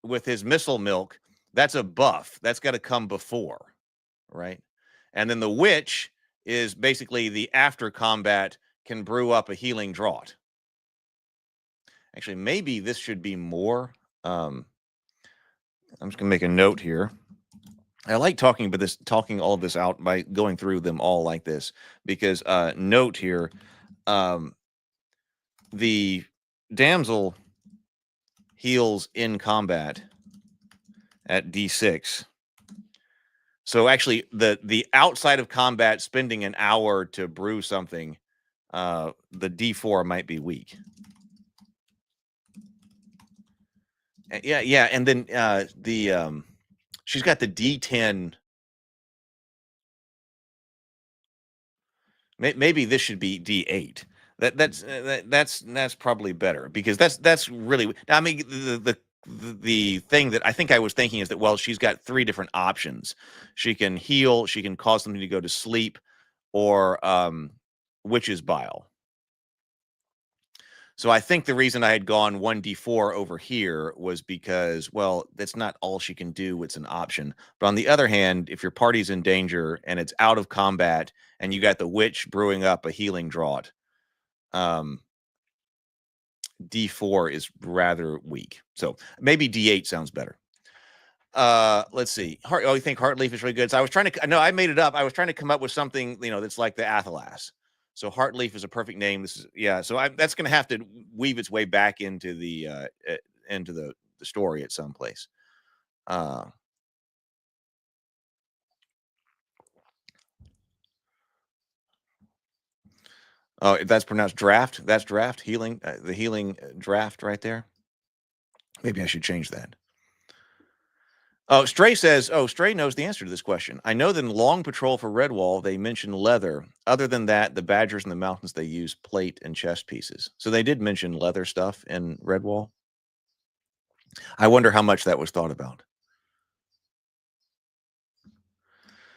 with his missile milk, that's a buff. That's got to come before. Right. And then the witch is basically the after combat can brew up a healing draught. Actually, maybe this should be more. I'm just gonna make a note here. I like talking all of this out by going through them all like this, because note here, the damsel heals in combat at D6. So actually, the outside of combat, spending an hour to brew something, the D4 might be weak. Yeah, and then she's got the D10. Maybe this should be D8. That's probably better, because that's really. I mean, the thing that I think I was thinking is that, well, she's got 3 different options. She can heal, she can cause something to go to sleep, or witch's bile. So I think the reason I had gone 1d4 over here was because, well, that's not all she can do. It's an option. But on the other hand, if your party's in danger and it's out of combat and you got the witch brewing up a healing draught, D4 is rather weak. So maybe D8 sounds better. Let's see. You think Heartleaf is really good? So I was trying to, no, I made it up. I was trying to come up with something, that's like the Athelas. So Heartleaf is a perfect name. This is, yeah. So that's going to have to weave its way back into the into the story at some place. Oh, that's pronounced draft. That's draft healing. The healing draft right there. Maybe I should change that. Oh, Stray says, Stray knows the answer to this question. I know that in Long Patrol for Redwall, they mention leather. Other than that, the Badgers in the mountains, they use plate and chest pieces. So they did mention leather stuff in Redwall. I wonder how much that was thought about.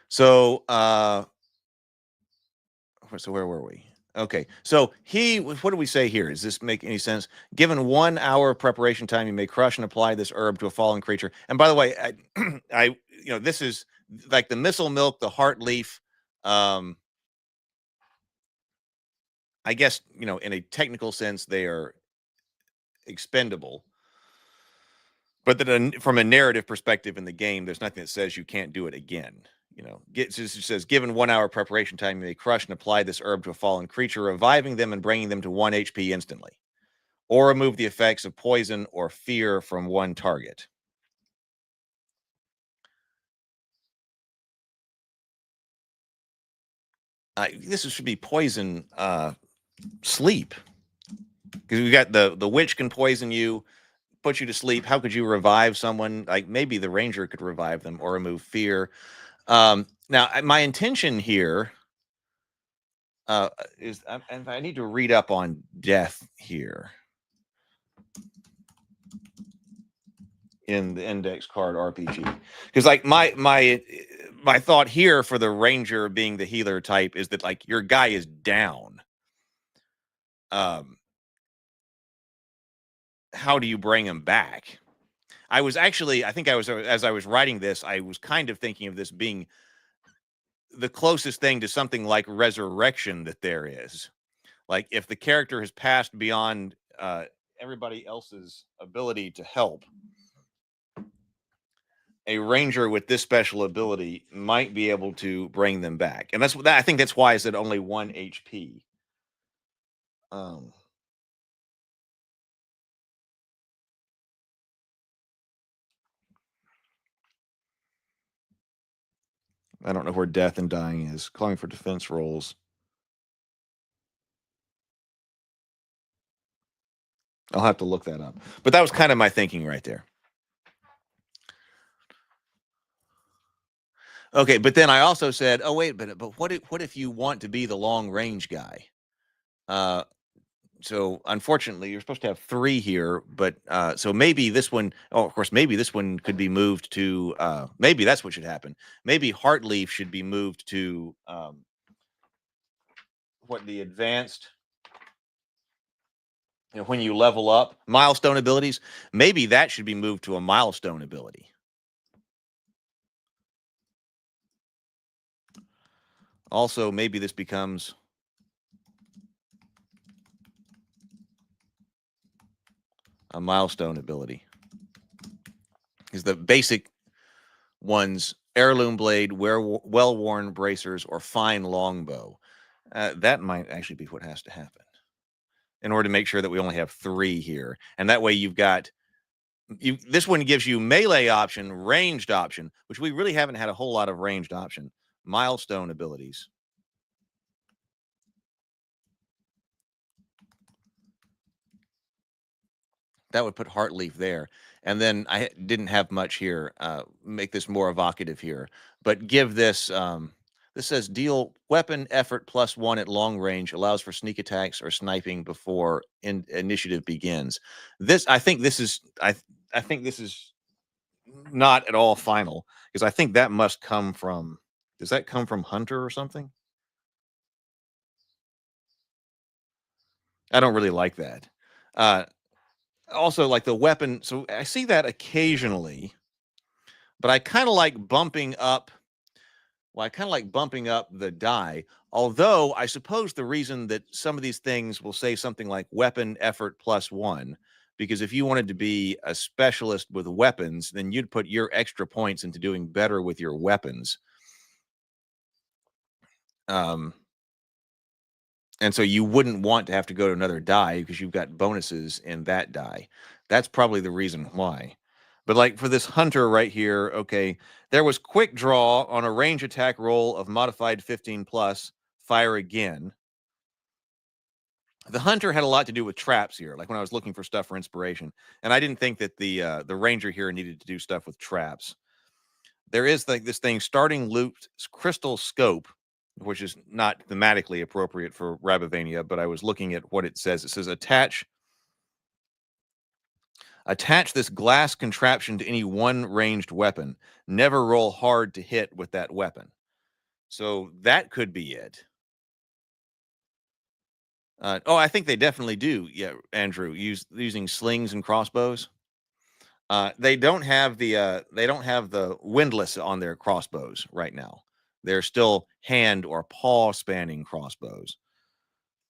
So, so where were we? Okay, so what do we say here? Does this make any sense? Given 1 hour preparation time, you may crush and apply this herb to a fallen creature. And by the way, this is like the missile milk, the heart leaf. I guess, in a technical sense, they are expendable. But that from a narrative perspective in the game, there's nothing that says you can't do it again. It says, given 1 hour preparation time, you may crush and apply this herb to a fallen creature, reviving them and bringing them to 1 HP instantly, or remove the effects of poison or fear from one target. This should be poison sleep, because we got the witch can poison you, put you to sleep. How could you revive someone? Like maybe the ranger could revive them or remove fear. Now, my intention here is, and I need to read up on death here in the index card RPG, because like my thought here for the ranger being the healer type is that like your guy is down. How do you bring him back? I think as I was writing this, I was kind of thinking of this being the closest thing to something like resurrection that there is. Like if the character has passed beyond everybody else's ability to help, a ranger with this special ability might be able to bring them back. And I think that's why it's at only 1 HP. I don't know where death and dying is. Calling for defense rolls. I'll have to look that up. But that was kind of my thinking right there. Okay, but then I also said, oh wait, but what if you want to be the long range guy? So unfortunately, you're supposed to have 3 here, but so maybe this one. Oh, of course, maybe this one could be moved to. Maybe that's what should happen. Maybe Heartleaf should be moved to the advanced. When you level up milestone abilities, maybe that should be moved to a milestone ability. Also, maybe this becomes a milestone ability. Is the basic ones heirloom blade, well-worn bracers, or fine longbow. That might actually be what has to happen in order to make sure that we only have 3 here. And that way you've got this one gives you melee option, ranged option, which we really haven't had a whole lot of ranged option. Milestone abilities. That would put Heartleaf there. And then I didn't have much here. Make this more evocative here. But give this, this says deal weapon effort +1 at long range, allows for sneak attacks or sniping before initiative begins. I think this is not at all final, because I think that must come from, does that come from Hunter or something? I don't really like that. Also, like the weapon, so I see that occasionally, but I kind of like bumping up. Well, I kind of like bumping up the die. Although I suppose the reason that some of these things will say something like weapon effort +1, because if you wanted to be a specialist with weapons, then you'd put your extra points into doing better with your weapons. And so you wouldn't want to have to go to another die because you've got bonuses in that die. That's probably the reason why. But like for this hunter right here, okay, there was quick draw on a range attack roll of modified 15 plus, fire again. The hunter had a lot to do with traps here, like when I was looking for stuff for inspiration. And I didn't think that the ranger here needed to do stuff with traps. There is like this thing, starting looped crystal scope, which is not thematically appropriate for Rabivania, but I was looking at what it says. It says attach this glass contraption to any one ranged weapon. Never roll hard to hit with that weapon. So that could be it. Oh, I think they definitely do. Yeah, Andrew, using slings and crossbows. They don't have the windlass on their crossbows right now. They're still hand or paw spanning crossbows.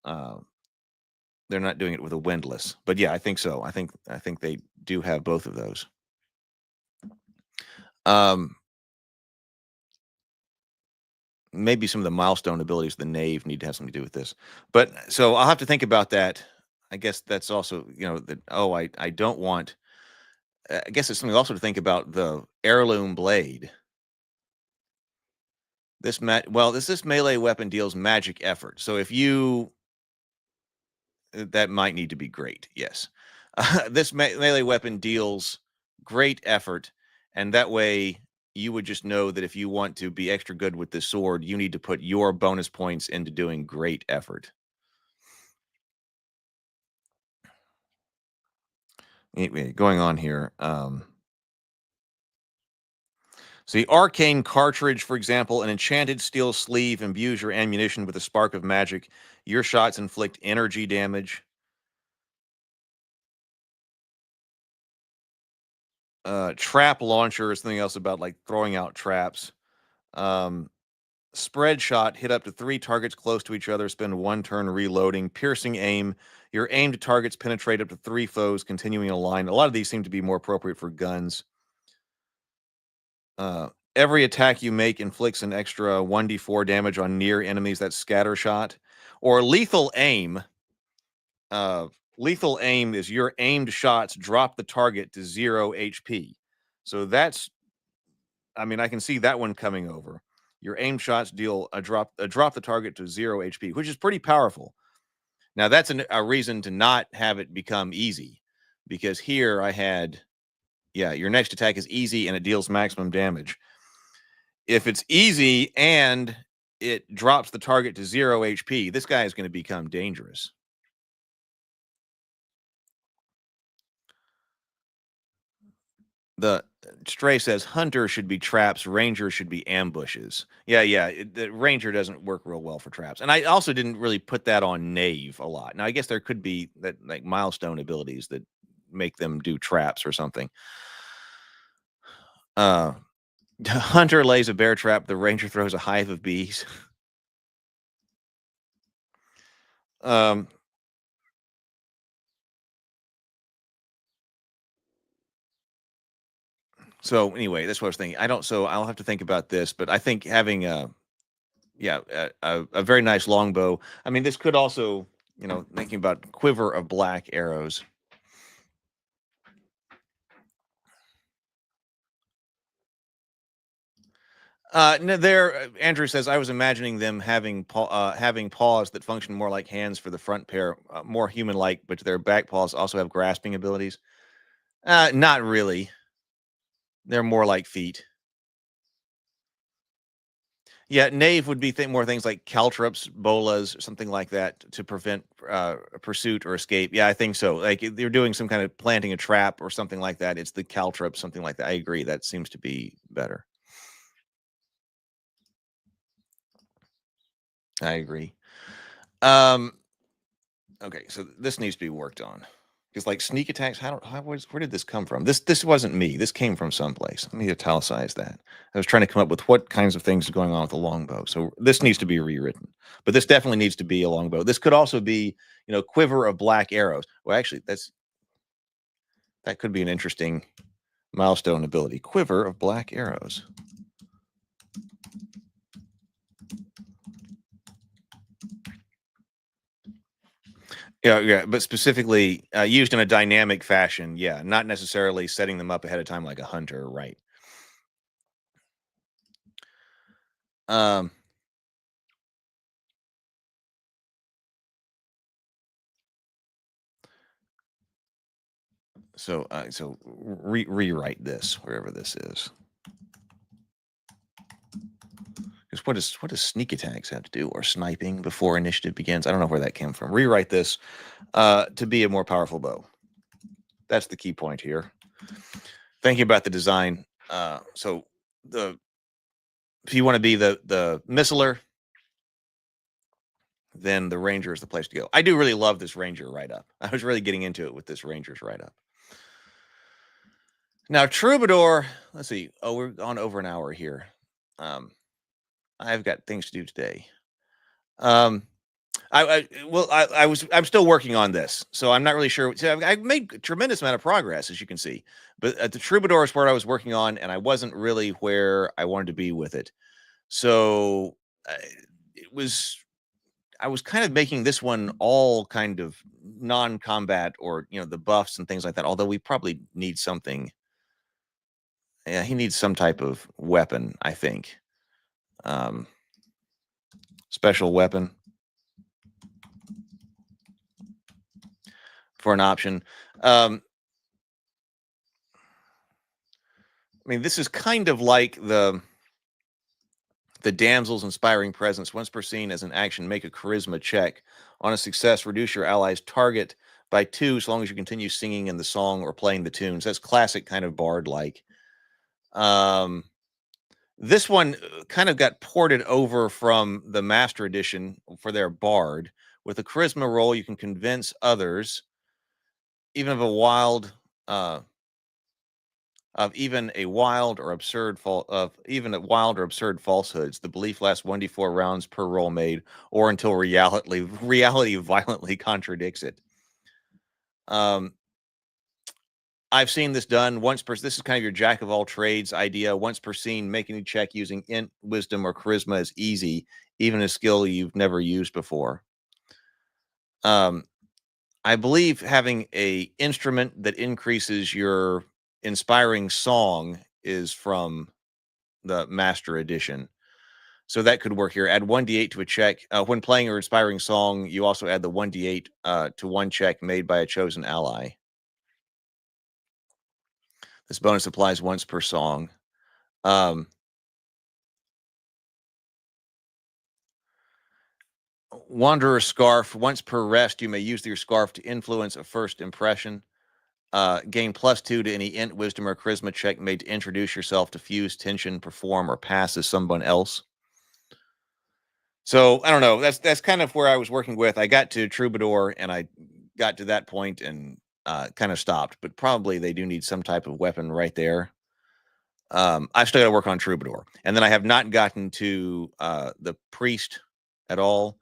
They're not doing it with a windlass, but yeah, I think so. I think they do have both of those. Maybe some of the milestone abilities of the knave need to have something to do with this, but so I'll have to think about that. I guess that's also, that, oh, I don't want, I guess it's something also to think about the heirloom blade. This melee weapon deals magic effort. So if you, that might need to be great. Yes. This melee weapon deals great effort, and that way you would just know that if you want to be extra good with this sword, you need to put your bonus points into doing great effort. Anyway, going on here. So the arcane cartridge, for example, an enchanted steel sleeve imbues your ammunition with a spark of magic. Your shots inflict energy damage. Trap launcher is something else about like throwing out traps. Spread shot, hit up to 3 targets close to each other, spend 1 turn reloading. Piercing aim, your aimed targets penetrate up to 3 foes, continuing a line. A lot of these seem to be more appropriate for guns. Every attack you make inflicts an extra 1d4 damage on near enemies. That's scatter shot. Or lethal aim. Lethal aim is your aimed shots drop the target to 0 HP. So that's, I mean, I can see that one coming over. Your aim shots deal drop the target to 0 HP, which is pretty powerful. Now that's a reason to not have it become easy, because here I had, your next attack is easy and it deals maximum damage. If it's easy and it drops the target to 0 HP, this guy is going to become dangerous. The Stray says hunter should be traps, ranger should be ambushes. The ranger doesn't work real well for traps. And I also didn't really put that on knave a lot. Now I guess there could be that like milestone abilities that make them do traps or something. Hunter lays a bear trap, the ranger throws a hive of bees. So anyway, that's what I was thinking. I'll have to think about this, but I think having a very nice longbow. I mean, this could also, thinking about quiver of black arrows. No, Andrew says, I was imagining them having paws that function more like hands for the front pair, more human-like, but their back paws also have grasping abilities. Not really. They're more like feet. Yeah, knave would be more things like caltrops, bolas, something like that to prevent pursuit or escape. Yeah, I think so. Like they're doing some kind of planting a trap or something like that. It's the caltrop, something like that. I agree. That seems to be better. I agree. Okay, so this needs to be worked on. Because like sneak attacks, where did this come from? This wasn't me. This came from someplace. Let me italicize that. I was trying to come up with what kinds of things are going on with the longbow. So this needs to be rewritten. But this definitely needs to be a longbow. This could also be, quiver of black arrows. Well, actually, that could be an interesting milestone ability. Quiver of black arrows. Yeah, but specifically used in a dynamic fashion. Yeah, not necessarily setting them up ahead of time like a hunter, right? Um, so rewrite this wherever this is. Because what does sneak attacks have to do, or sniping before initiative begins? I don't know where that came from. Rewrite this to be a more powerful bow. That's the key point here. Thinking about the design. So if you want to be the missiler, then the Ranger is the place to go. I do really love this Ranger write-up. I was really getting into it with this Ranger's write-up. Now, Troubadour, let's see. Oh, we're on over an hour here. I've got things to do today. I'm still working on this, so I'm not really sure. See, I've made a tremendous amount of progress, as you can see, but at the Troubadour is where I was working on, and I wasn't really where I wanted to be with it. So I was kind of making this one all kind of non-combat, or the buffs and things like that. Although we probably need something. Yeah, he needs some type of weapon, I think. Special weapon for an option. I mean, this is kind of like the damsel's inspiring presence. Once per scene as an action, make a charisma check. On a success, reduce your ally's target by 2 as long as you continue singing in the song or playing the tunes. That's classic kind of bard-like. This one kind of got ported over from the Master Edition for their bard. With a charisma roll, you can convince others, even of even wild or absurd falsehoods. The belief lasts 1d4 rounds per roll made, or until reality violently contradicts it. I've seen this done once per. This is kind of your jack of all trades idea. Once per scene, make any check using int, wisdom, or charisma is easy, even a skill you've never used before. I believe having a instrument that increases your inspiring song is from the Master Edition. So that could work here. Add 1d8 to a check. When playing your inspiring song, you also add the 1d8 to one check made by a chosen ally. This bonus applies once per song. Wanderer Scarf. Once per rest, you may use your scarf to influence a first impression. Gain +2 to any int, wisdom, or charisma check made to introduce yourself, to fuse, tension, perform, or pass as someone else. So I don't know. That's kind of where I was working with. I got to Troubadour and I got to that point and kind of stopped. But probably they do need some type of weapon right there. I still got to work on Troubadour, and then I have not gotten to the priest at all.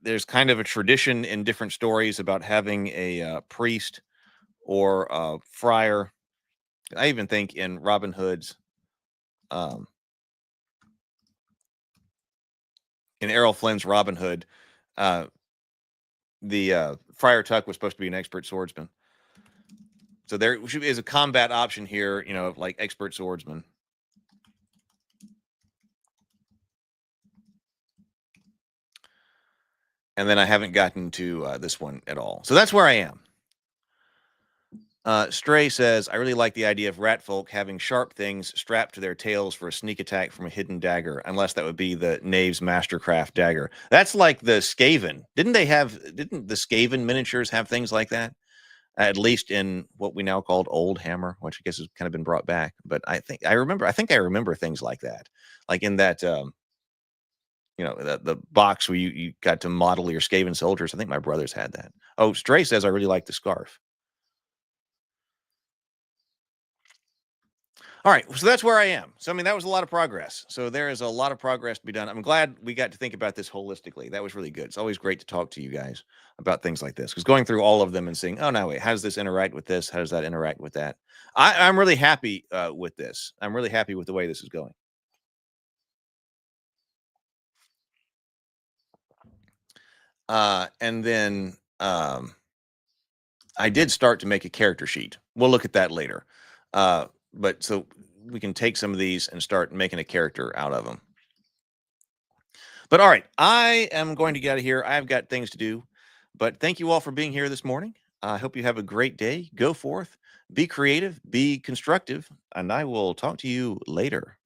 There's kind of a tradition in different stories about having a priest or a friar. I even think in Robin Hood's, in Errol Flynn's Robin Hood, the Friar Tuck was supposed to be an expert swordsman. So there is a combat option here, like expert swordsman. And then I haven't gotten to this one at all. So that's where I am. Stray says, I really like the idea of rat folk having sharp things strapped to their tails for a sneak attack from a hidden dagger, unless that would be the Knave's Mastercraft dagger. That's like the Skaven. Didn't the Skaven miniatures have things like that? At least in what we now called Old Hammer, which I guess has kind of been brought back. But I think I remember things like that. Like in that the box where you got to model your Skaven soldiers. I think my brothers had that. Oh, Stray says I really like the scarf. All right, so that's where I am. So, I mean, that was a lot of progress. So there is a lot of progress to be done. I'm glad we got to think about this holistically. That was really good. It's always great to talk to you guys about things like this, because going through all of them and saying, oh, no, wait, how does this interact with this? How does that interact with that? I'm really happy with this. I'm really happy with the way this is going. And then I did start to make a character sheet. We'll look at that later. But so we can take some of these and start making a character out of them. But all right, I am going to get out of here. I've got things to do. But thank you all for being here this morning. I hope you have a great day. Go forth, be creative, be constructive, and I will talk to you later.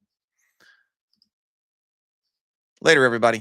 Later, everybody.